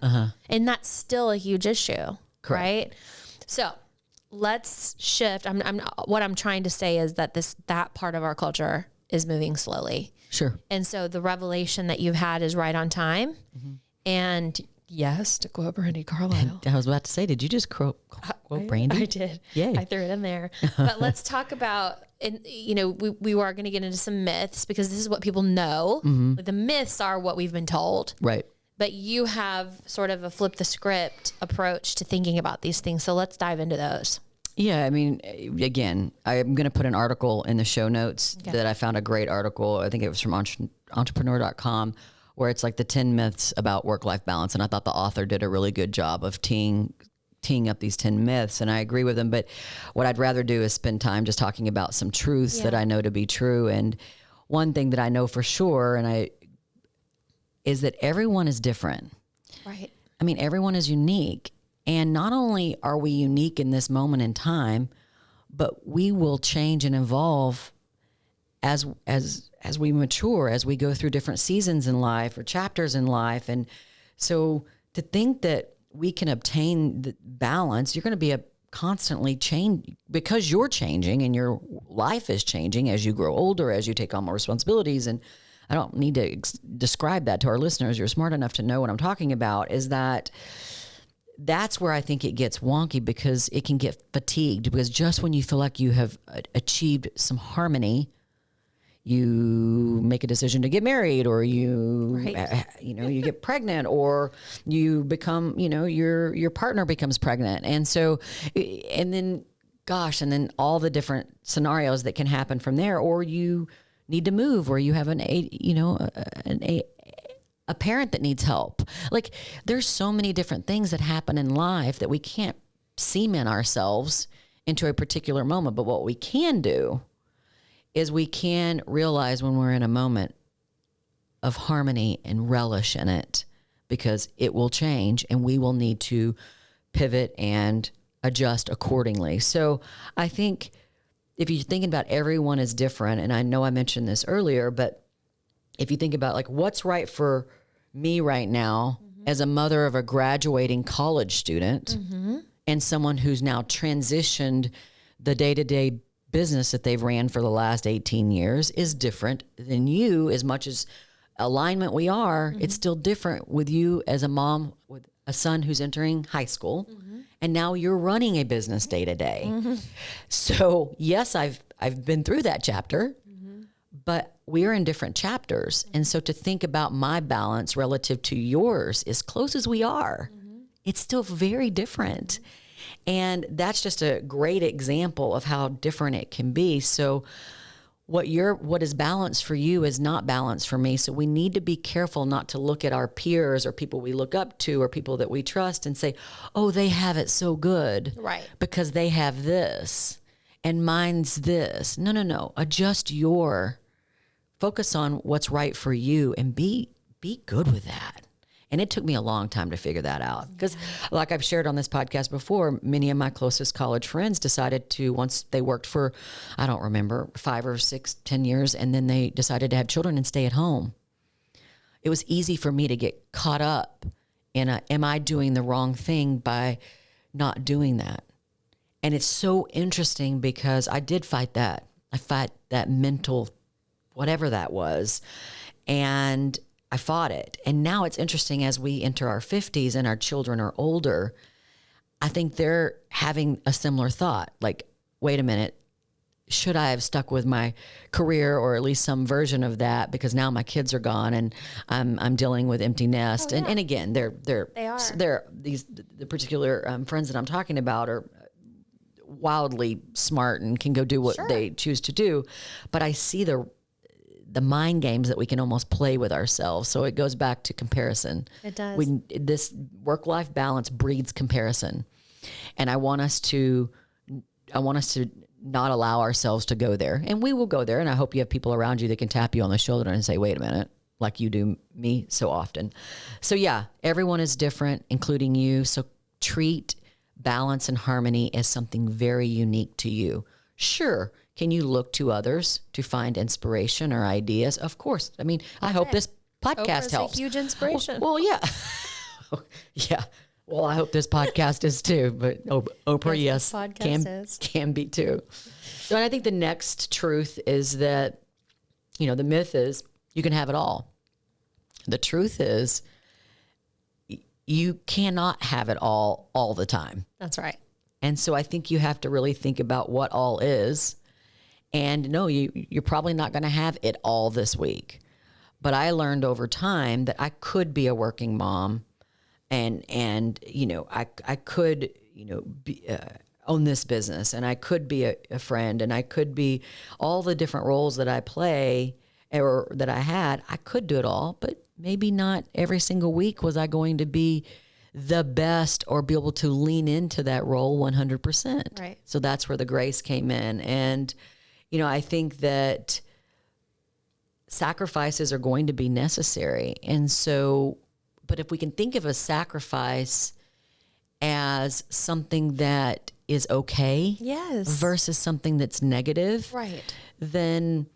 And that's still a huge issue. Correct. Right? So let's shift. What I'm trying to say is that that part of our culture is moving slowly. Sure. And so the revelation that you've had is right on time. And yes, to quote Brandy Carlisle. I was about to say, did you just quote Brandy? I did. Yay. I threw it in there. But let's talk about, we are going to get into some myths, because this is what people know. Like, the myths are what we've been told. Right. But you have sort of a flip the script approach to thinking about these things. So let's dive into those. Yeah. Again, I'm going to put an article in the show notes that I found, a great article. I think it was from entrepreneur.com, where it's like the 10 myths about work-life balance. And I thought the author did a really good job of teeing up these 10 myths, and I agree with them. But what I'd rather do is spend time just talking about some truths that I know to be true. And one thing that I know for sure, is that everyone is different. Right. Everyone is unique. And not only are we unique in this moment in time, but we will change and evolve as we mature, as we go through different seasons in life or chapters in life. And so to think that we can obtain the balance, you're going to be constantly change, because you're changing and your life is changing as you grow older, as you take on more responsibilities. And I don't need to describe that to our listeners. You're smart enough to know what I'm talking about. That's where I think it gets wonky, because it can get fatigued, because just when you feel like you have achieved some harmony, you make a decision to get married, or you get pregnant, or you become, your partner becomes pregnant. And so, and then all the different scenarios that can happen from there, or you need to move, or you have a parent that needs help. Like, there's so many different things that happen in life that we can't cement ourselves into a particular moment. But what we can do is we can realize when we're in a moment of harmony and relish in it, because it will change and we will need to pivot and adjust accordingly. So I think if you're thinking about everyone is different, and I know I mentioned this earlier, but if you think about like what's right for me right now as a mother of a graduating college student and someone who's now transitioned the day-to-day business that they've ran for the last 18 years is different than you. As much as alignment we are, it's still different with you as a mom with a son who's entering high school and now you're running a business day to day. So yes, I've been through that chapter, but we're in different chapters. And so to think about my balance relative to yours, as close as we are, it's still very different. And that's just a great example of how different it can be. So what is balanced for you is not balanced for me. So we need to be careful not to look at our peers or people we look up to or people that we trust and say, oh, they have it so good. Right. Because they have this and mine's this. No. Adjust focus on what's right for you and be good with that. And it took me a long time to figure that out because like I've shared on this podcast before, many of my closest college friends decided to, once they worked for, I don't remember, 5 or 6, 10 years, and then they decided to have children and stay at home. It was easy for me to get caught up in am I doing the wrong thing by not doing that? And it's so interesting because I did fight that. I fight that mental, whatever that was. And I fought it. And now it's interesting as we enter our 50s and our children are older, I think they're having a similar thought. Like, wait a minute, should I have stuck with my career or at least some version of that? Because now my kids are gone and I'm dealing with empty nest. Oh, yeah. And again, the particular friends that I'm talking about are wildly smart and can go do what they choose to do. But I see the mind games that we can almost play with ourselves. So it goes back to comparison. It does. This work-life balance breeds comparison. And I want us to not allow ourselves to go there. And we will go there. And I hope you have people around you that can tap you on the shoulder and say, wait a minute, like you do me so often. So yeah, everyone is different, including you. So treat balance and harmony as something very unique to you. Sure. Can you look to others to find inspiration or ideas? Of course. I mean, I hope this podcast helps. A huge inspiration. Well, yeah. Yeah. Well, I hope this podcast is too, but Oprah, yes, can be too. So I think the next truth is that, the myth is you can have it all. The truth is you cannot have it all the time. That's right. And so I think you have to really think about what all is. And no, you're probably not going to have it all this week. But I learned over time that I could be a working mom and I could, own this business, and I could be a friend, and I could be all the different roles that I play or that I had. I could do it all, but maybe not every single week was I going to be the best or be able to lean into that role 100%. Right. So that's where the grace came in. And, I think that sacrifices are going to be necessary. And so, but if we can think of a sacrifice as something that is okay, yes, versus something that's negative, right, then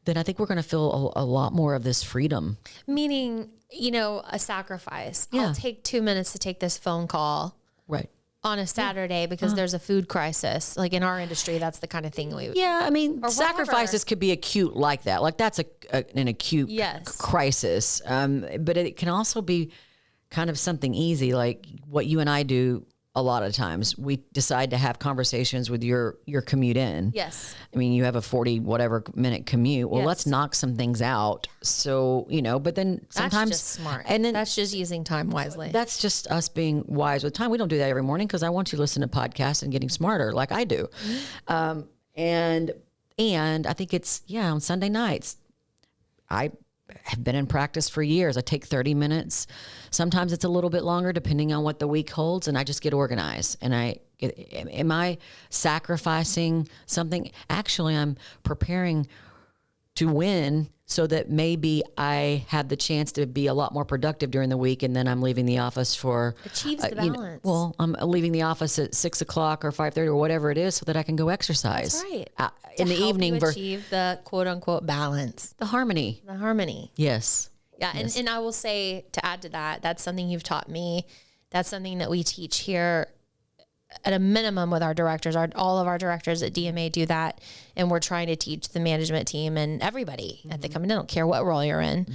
I think we're going to feel a lot more of this freedom. Meaning, a sacrifice. Yeah. I'll take 2 minutes to take this phone call. Right. On a Saturday because there's a food crisis. Like in our industry, that's the kind of thing we would. Yeah, I mean, sacrifices could be acute like that. Like that's an acute crisis. But it can also be kind of something easy, like what you and I do a lot of times. We decide to have conversations with your commute in. Yes. I mean, you have a 40 whatever minute commute. Well, let's knock some things out. So, but then sometimes that's just smart. And then that's just using time wisely. That's just us being wise with time. We don't do that every morning because I want you to listen to podcasts and getting smarter like I do. Mm-hmm. And I think it's, on Sunday nights, I have been in practice for years. I take 30 minutes. Sometimes it's a little bit longer depending on what the week holds, and I just get organized. And am I sacrificing something? Actually, I'm preparing to win so that maybe I have the chance to be a lot more productive during the week, and then I'm leaving the office for achieves the balance. I'm leaving the office at 6:00 or 5:30 or whatever it is, so that I can go exercise. That's right. In the evening, achieve the quote unquote balance, the harmony. Yes. Yeah, yes. And I will say, to add to that, that's something you've taught me. That's something that we teach here at a minimum with our directors. All of our directors at DMA do that. And we're trying to teach the management team and everybody at the company, I don't care what role you're in,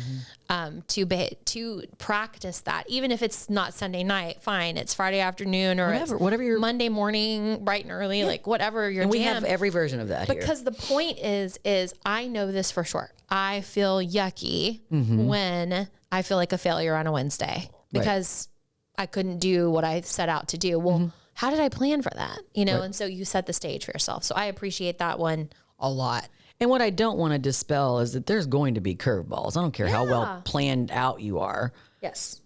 to practice that. Even if it's not Sunday night, fine. It's Friday afternoon or whatever your Monday morning, bright and early, like whatever your and we jam. have every version of that here. Because the point is I know this for sure. I feel yucky when I feel like a failure on a Wednesday because I couldn't do what I set out to do. Well, how did I plan for that? And so you set the stage for yourself. So I appreciate that one a lot. And what I don't want to dispel is that there's going to be curveballs. I don't care how well planned out you are. Yes.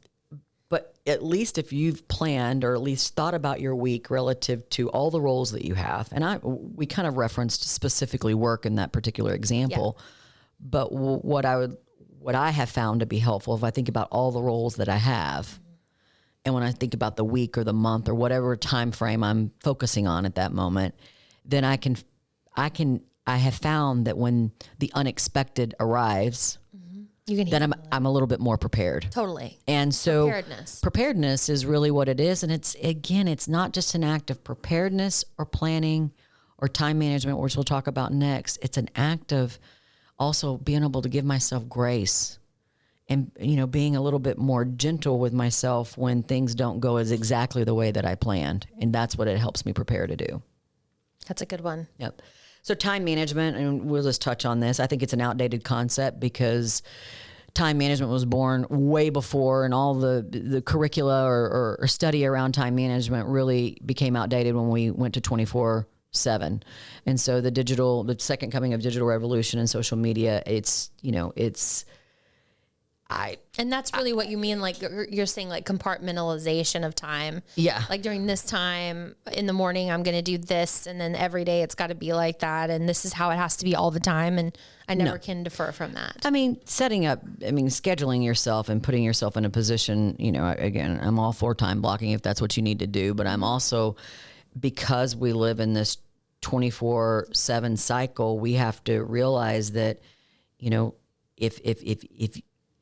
But at least if you've planned or at least thought about your week relative to all the roles that you have, and we kind of referenced specifically work in that particular example, but what I have found to be helpful, if I think about all the roles that I have, and when I think about the week or the month or whatever time frame I'm focusing on at that moment, then I have found that when the unexpected arrives, then I'm a little bit more prepared. Totally. And so preparedness is really what it is. And it's not just an act of preparedness or planning or time management, which we'll talk about next. It's an act of also being able to give myself grace and, being a little bit more gentle with myself when things don't go as exactly the way that I planned. And that's what it helps me prepare to do. That's a good one. Yep. So time management, and we'll just touch on this. I think it's an outdated concept because time management was born way before, and all the curricula or study around time management really became outdated when we went to 24/7. And so the second coming of digital revolution and social media, and that's really what you mean. Like you're saying, like compartmentalization of time. Yeah. Like during this time in the morning, I'm going to do this. And then every day it's got to be like that. And this is how it has to be all the time. And I never can defer from that. Scheduling yourself and putting yourself in a position, again, I'm all for time blocking if that's what you need to do. But I'm also, because we live in this 24/7 cycle, we have to realize that,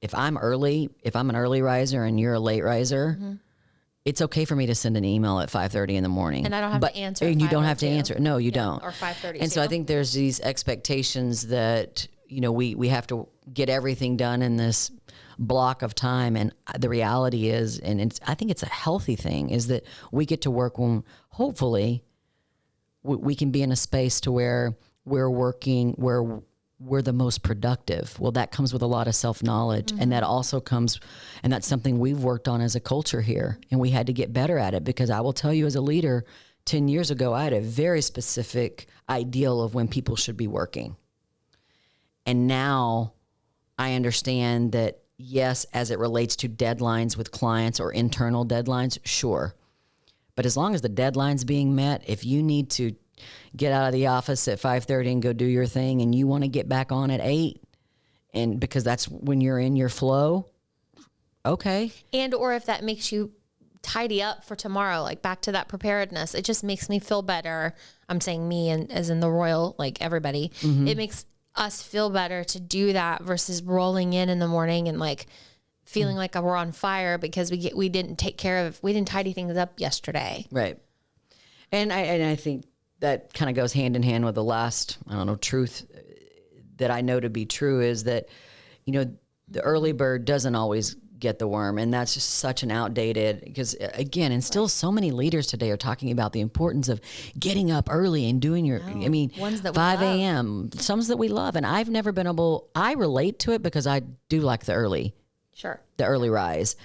if I'm an early riser and you're a late riser, it's okay for me to send an email at 5:30 in the morning. And I don't have to answer. And you don't have to answer. No, you don't. Or 5:30. And so I think there's these expectations that, we have to get everything done in this block of time. And the reality is, I think it's a healthy thing, is that we get to work when hopefully we can be in a space to where we're working, where we're the most productive. Well, that comes with a lot of self-knowledge. And that also comes, and that's something we've worked on as a culture here. And we had to get better at it, because I will tell you, as a leader, 10 years ago, I had a very specific ideal of when people should be working. And now I understand that, yes, as it relates to deadlines with clients or internal deadlines, sure. But as long as the deadline's being met, if you need to get out of the office at 5:30 and go do your thing, and you want to get back on at 8, and because that's when you're in your flow, okay. And or if that makes you tidy up for tomorrow, like back to that preparedness, it just makes me feel better. I'm saying me, and as in the royal, like everybody, it makes us feel better to do that versus rolling in the morning and like feeling like we're on fire because we didn't tidy things up yesterday. Right. And I think that kind of goes hand in hand with the last, truth that I know to be true, is that, the early bird doesn't always get the worm. And that's just such an outdated, because again, and still so many leaders today are talking about the importance of getting up early and doing ones that 5 a.m., some that we love. And I've never been I relate to it because I do like the early rise.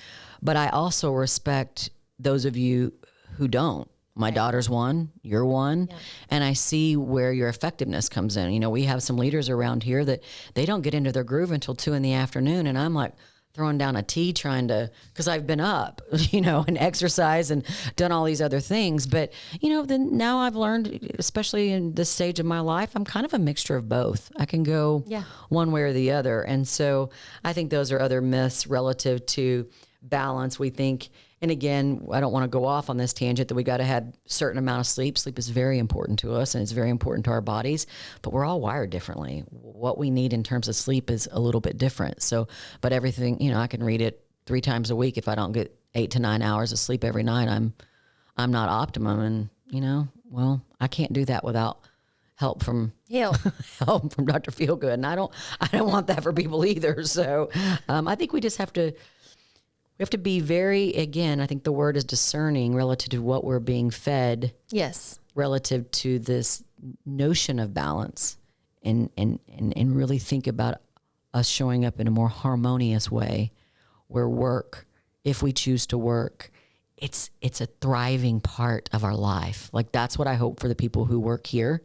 But I also respect those of you who don't. My daughter's one, you're one. Yeah. And I see where your effectiveness comes in. We have some leaders around here that they don't get into their groove until 2 p.m. And I'm like throwing down a tea because I've been up, and exercise and done all these other things. But, then now I've learned, especially in this stage of my life, I'm kind of a mixture of both. I can go one way or the other. And so I think those are other myths relative to balance. We think, and again, I don't want to go off on this tangent, that we got to have a certain amount of sleep. Sleep is very important to us, and it's very important to our bodies, but we're all wired differently. What we need in terms of sleep is a little bit different. So, but everything, I can read it 3 times a week. If I don't get 8 to 9 hours of sleep every night, I'm not optimum. And well, I can't do that without help from Help. help from Dr. Feelgood. And I don't want that for people either. So I think we just have to be very, again, I think the word is discerning relative to what we're being fed. Yes. Relative to this notion of balance and really think about us showing up in a more harmonious way where work, if we choose to work, it's a thriving part of our life. Like that's what I hope for the people who work here.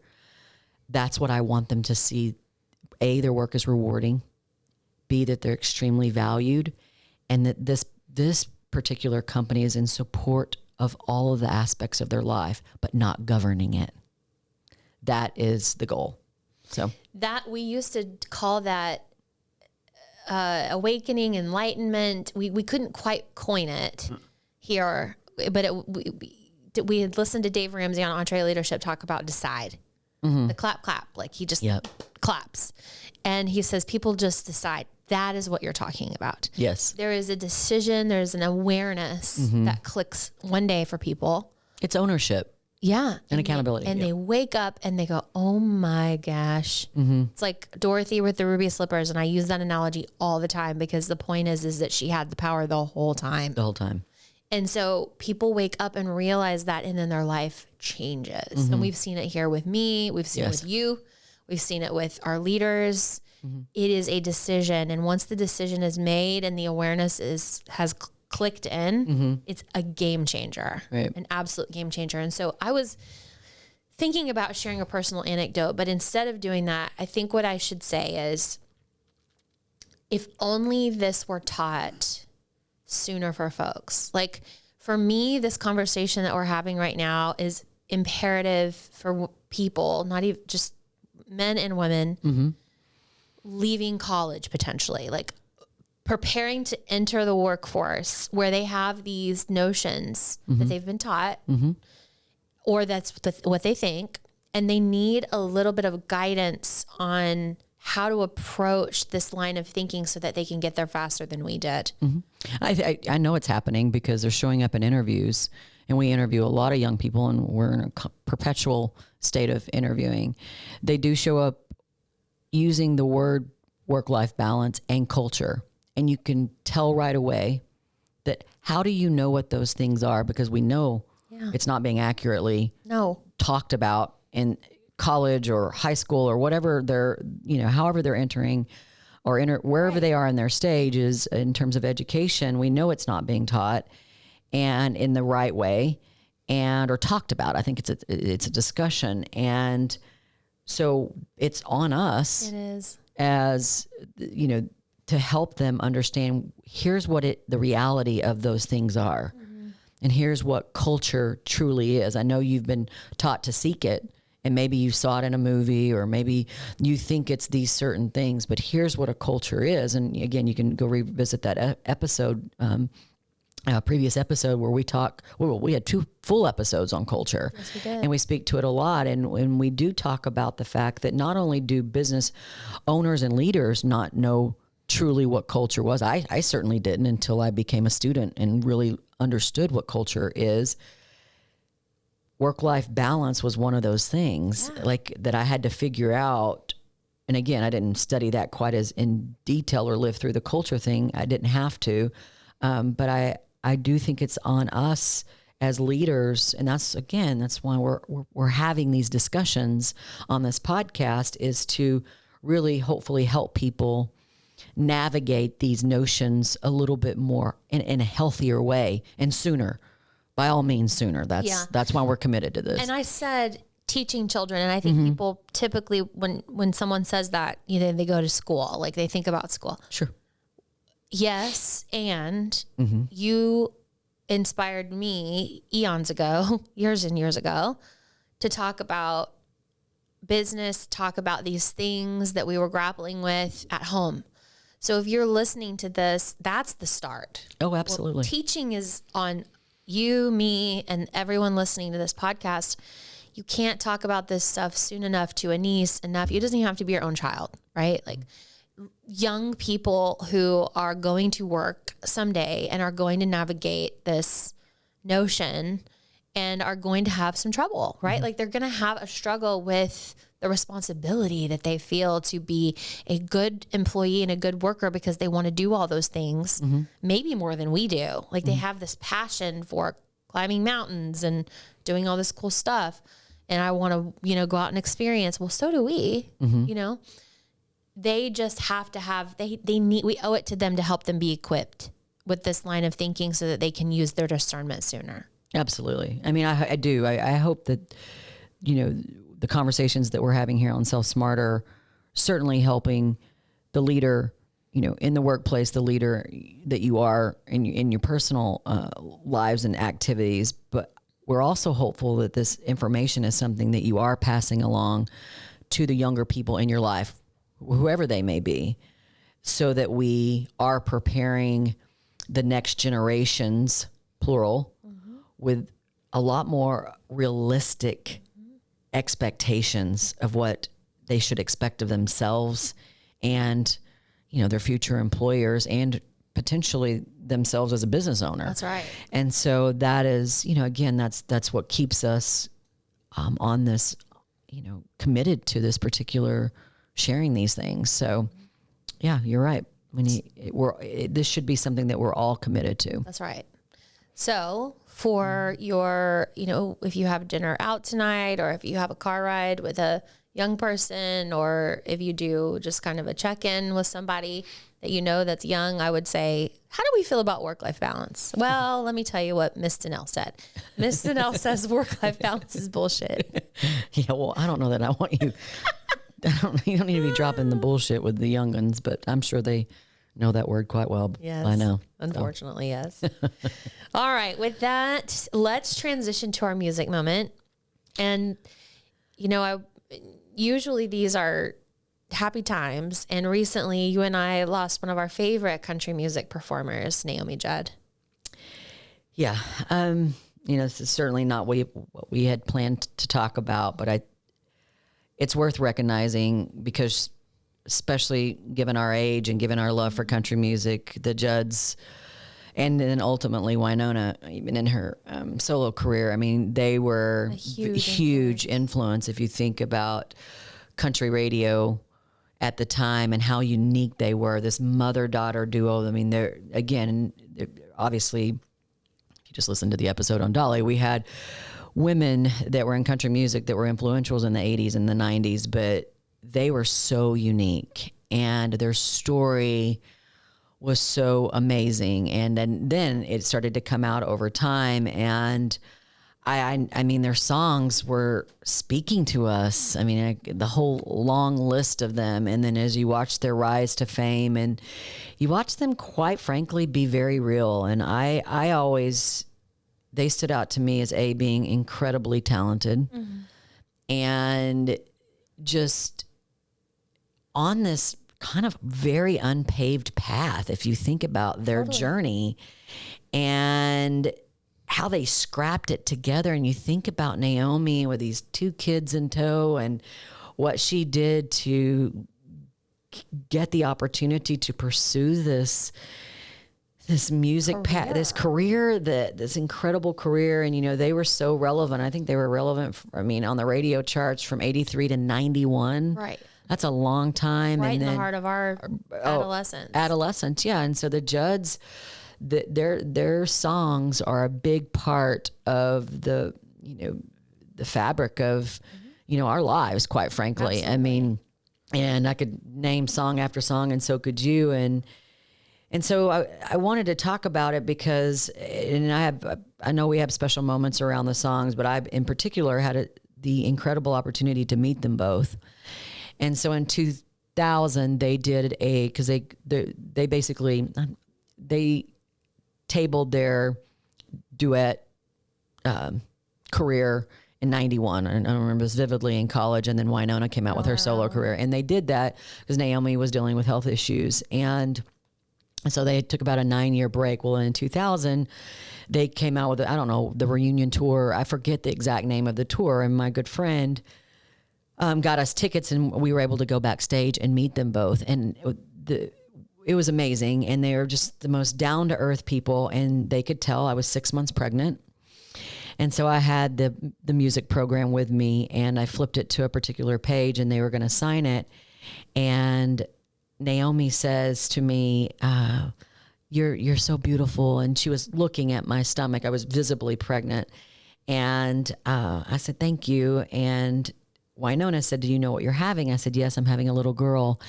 That's what I want them to see. A, their work is rewarding. B, that they're extremely valued, and that this particular company is in support of all of the aspects of their life, but not governing it. That is the goal. So that we used to call that awakening, enlightenment. We couldn't quite coin it here, but we had listened to Dave Ramsey on EntreLeadership talk about decide. The clap, like he just claps. And he says, people just decide. That is what you're talking about. Yes. There is a decision. There's an awareness that clicks one day for people. It's ownership. Yeah. And accountability. They wake up and they go, oh my gosh. It's like Dorothy with the ruby slippers. And I use that analogy all the time because the point is that she had the power the whole time. The whole time. And so people wake up and realize that, and then their life changes. And we've seen it here with me. We've seen it with you. We've seen it with our leaders. It is a decision. And once the decision is made and the awareness has clicked in, it's a game changer, an absolute game changer. And so I was thinking about sharing a personal anecdote, but instead of doing that, I think what I should say is, if only this were taught sooner for folks. Like for me, this conversation that we're having right now is imperative for people, not even just men and women, leaving college potentially, like preparing to enter the workforce where they have these notions that they've been taught, or that's what they think, and they need a little bit of guidance on how to approach this line of thinking so that they can get there faster than we did. I know it's happening because they're showing up in interviews, and we interview a lot of young people, and we're in a perpetual state of interviewing. They do show up using the word work-life balance and culture. And you can tell right away that how do you know what those things are? Because we know it's not being accurately talked about in college or high school or whatever they're, however they're entering or wherever they are in their stages in terms of education. We know it's not being taught and in the right way or talked about. I think it's a discussion. And so it's on us. It is. As, to help them understand, here's what the reality of those things are. And here's what culture truly is. I know you've been taught to seek it, and maybe you saw it in a movie, or maybe you think it's these certain things, but here's what a culture is. And again, you can go revisit that episode, previous episode where we had 2 full episodes on culture. Yes, we did. And we speak to it a lot. And we do talk about the fact that not only do business owners and leaders not know truly what culture was. I certainly didn't until I became a student and really understood what culture is. Work-life balance was one of those things like that I had to figure out. And again, I didn't study that quite as in detail or live through the culture thing. I didn't have to. But I do think it's on us as leaders. And that's why we're having these discussions on this podcast, is to really hopefully help people navigate these notions a little bit more in a healthier way and sooner. By all means, sooner. That's why we're committed to this. And I said teaching children, and I think people typically, when someone says that, they go to school, like they think about school. Sure. Yes, and you inspired me eons ago, years and years ago, to talk about business, talk about these things that we were grappling with at home. So if you're listening to this, that's the start. Oh, absolutely. Well, teaching is on you, me, and everyone listening to this podcast. You can't talk about this stuff soon enough to a niece enough. It doesn't even have to be your own child, right? Like young people who are going to work someday and are going to navigate this notion and are going to have some trouble, right? Like they're going to have a struggle with the responsibility that they feel to be a good employee and a good worker because they want to do all those things, maybe more than we do. Like they have this passion for climbing mountains and doing all this cool stuff. And I want to, go out and experience. Well, so do we, they just have to have, we owe it to them to help them be equipped with this line of thinking so that they can use their discernment sooner. Absolutely. I mean, I do. I hope that, the conversations that we're having here on Self Smart are certainly helping the leader, in the workplace, the leader that you are in your personal lives and activities. But we're also hopeful that this information is something that you are passing along to the younger people in your life, whoever they may be, so that we are preparing the next generations, plural, with a lot more realistic expectations of what they should expect of themselves and, their future employers and potentially themselves as a business owner. That's right. And so that is, again, that's what keeps us on this, committed to this particular sharing these things. So yeah, you're right. This should be something that we're all committed to. That's right. So for your, if you have dinner out tonight, or if you have a car ride with a young person, or if you do just kind of a check-in with somebody that that's young, I would say, how do we feel about work-life balance? Well, let me tell you what Miss Donnell said. Miss Donnell says work-life balance is bullshit. Yeah, well, I don't know that I want you. You don't need to be dropping the bullshit with the young ones, but I'm sure they know that word quite well. Yes, I know. Unfortunately, yes. All right. With that, let's transition to our music moment. And, usually these are happy times. And recently you and I lost one of our favorite country music performers, Naomi Judd. Yeah. This is certainly not what we had planned to talk about, but it's worth recognizing because, especially given our age and given our love for country music, the Judds, and then ultimately Winona, even in her solo career, I mean, they were a huge influence if you think about country radio at the time and how unique they were, this mother-daughter duo. I mean, they're obviously, if you just listen to the episode on Dolly, we had women that were in country music that were influentials in the 80s and the 90s, but they were so unique and their story was so amazing. And then it started to come out over time. And I mean, their songs were speaking to us. I mean, the whole long list of them. And then as you watch their rise to fame and you watch them, quite frankly, be very real. And they stood out to me as being incredibly talented and just on this kind of very unpaved path, if you think about their journey and how they scrapped it together. And you think about Naomi with these 2 kids in tow and what she did to get the opportunity to pursue this music path, this career, this incredible career. And, they were so relevant. I think they were relevant, on the radio charts from 83 to 91. Right. That's a long time. Right and in then, the heart of our adolescence. Adolescence, yeah. And so the Judds, their songs are a big part of the fabric of, our lives, quite frankly. Absolutely. I mean, and I could name song after song, and so could you. And so I wanted to talk about it because, and I know we have special moments around the songs, but I, in particular, had the incredible opportunity to meet them both. And so in 2000, they did because they basically, they tabled their duet career in 91. And I remember this vividly in college. And then Winona came out with her solo career. And they did that because Naomi was dealing with health issues. And so they took about a 9-year break. Well, in 2000, they came out with, the reunion tour. I forget the exact name of the tour. And my good friend got us tickets, and we were able to go backstage and meet them both. And it was amazing. And they are just the most down-to-earth people. And they could tell I was 6 months pregnant. And so I had the music program with me, and I flipped it to a particular page, and they were going to sign it. And Naomi says to me, you're so beautiful. And she was looking at my stomach. I was visibly pregnant. And I said, thank you. And Winona said, do you know what you're having? I said, yes, I'm having a little girl.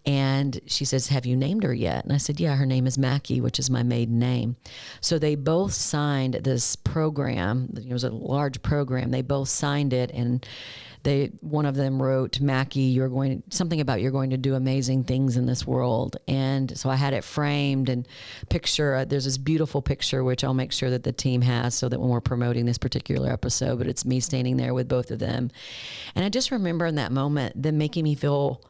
And she says, have you named her yet? And I said, yeah, her name is Mackie, which is my maiden name. So they both signed this program. It was a large program. They both signed it, and one of them wrote, Mackie, you're going to do amazing things in this world. And so I had it framed and there's this beautiful picture, which I'll make sure that the team has so that when we're promoting this particular episode, but it's me standing there with both of them. And I just remember in that moment, them making me feel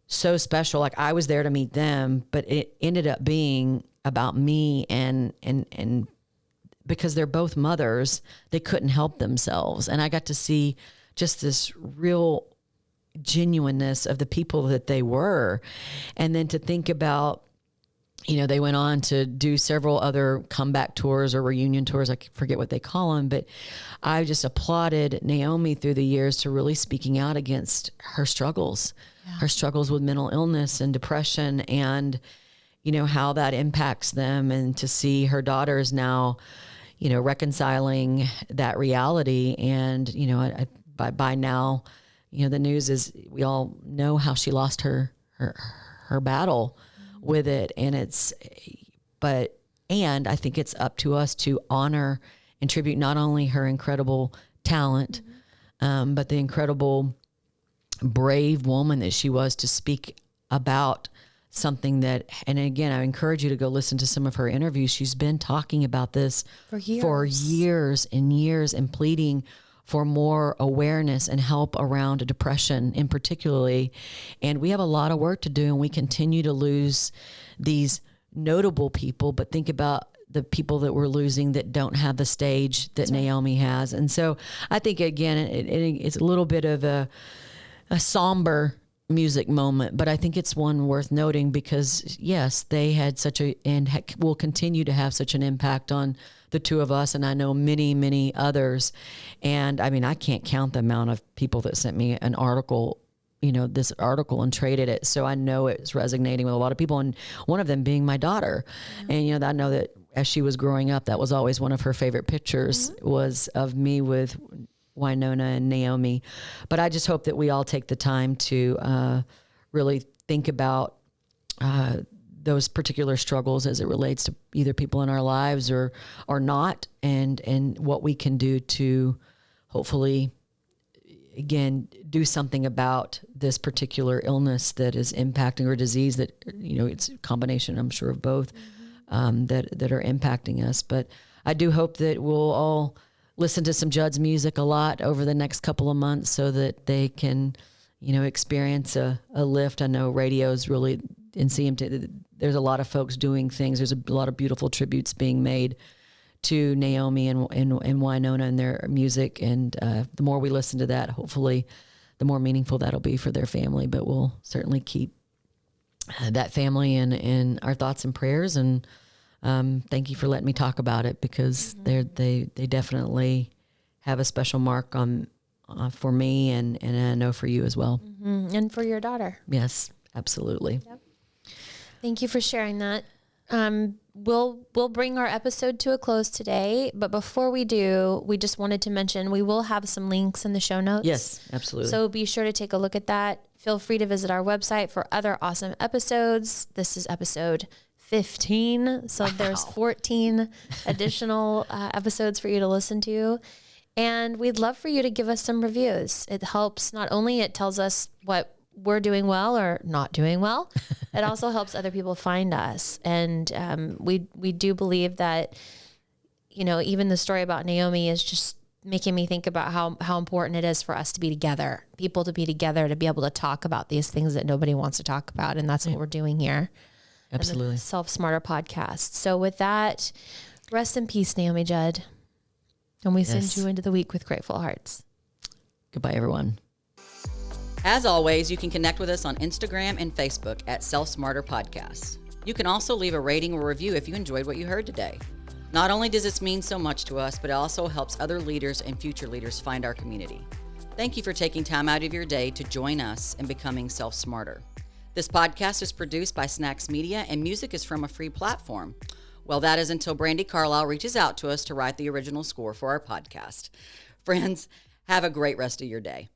so special. Like I was there to meet them, but it ended up being about me and because they're both mothers, they couldn't help themselves. And I got to see just this real genuineness of the people that they were. And then to think about, they went on to do several other comeback tours or reunion tours. I forget what they call them, but I just applauded Naomi through the years to really speaking out against her struggles, her struggles with mental illness and depression, and, how that impacts them. And to see her daughters now, reconciling that reality. And, by now, the news is we all know how she lost her battle with it. And and I think it's up to us to honor and tribute not only her incredible talent, but the incredible brave woman that she was to speak about something that, and again, I encourage you to go listen to some of her interviews. She's been talking about this for years and years and pleading for more awareness and help around depression in particularly. And we have a lot of work to do, and we continue to lose these notable people, but think about the people that we're losing that don't have the stage that Naomi has. And so I think, again, it's a little bit of a somber music moment, but I think it's one worth noting because yes, they had will continue to have such an impact on the two of us. And I know many, many others. And I mean, I can't count the amount of people that sent me an article, this article, and traded it. So I know it's resonating with a lot of people, and one of them being my daughter. And, I know that as she was growing up, that was always one of her favorite pictures was of me with Winona and Naomi. But I just hope that we all take the time to really think about those particular struggles as it relates to either people in our lives or not, and what we can do to hopefully, again, do something about this particular illness that is impacting, or disease that, it's a combination, I'm sure, of both, that are impacting us. But I do hope that we'll all listen to some Judd's music a lot over the next couple of months so that they can, experience a lift. I know radio's really, and CMT, there's a lot of folks doing things. There's a lot of beautiful tributes being made to Naomi and Winona and their music. And the more we listen to that, hopefully the more meaningful that'll be for their family. But we'll certainly keep that family in our thoughts and prayers. And thank you for letting me talk about it, because they definitely have a special mark on for me, and I know for you as well. And for your daughter. Yes, absolutely. Yep. Thank you for sharing that. We'll bring our episode to a close today, but before we do, we just wanted to mention we will have some links in the show notes. Yes, absolutely. So be sure to take a look at that. Feel free to visit our website for other awesome episodes. This is episode 15, so there's 14 additional episodes for you to listen to. And we'd love for you to give us some reviews. It helps, not only it tells us what we're doing well or not doing well, it also helps other people find us. And we do believe that, even the story about Naomi is just making me think about how important it is for us to be together, people to be together, to be able to talk about these things that nobody wants to talk about. And that's what we're doing here. Absolutely. Self Smarter podcast. So with that, rest in peace, Naomi Judd. And we send you into the week with grateful hearts. Goodbye, everyone. As always, you can connect with us on Instagram and Facebook at Self Smarter Podcasts. You can also leave a rating or review if you enjoyed what you heard today. Not only does this mean so much to us, but it also helps other leaders and future leaders find our community. Thank you for taking time out of your day to join us in becoming self-smarter. This podcast is produced by Snacks Media, and music is from a free platform. Well, that is until Brandy Carlisle reaches out to us to write the original score for our podcast. Friends, have a great rest of your day.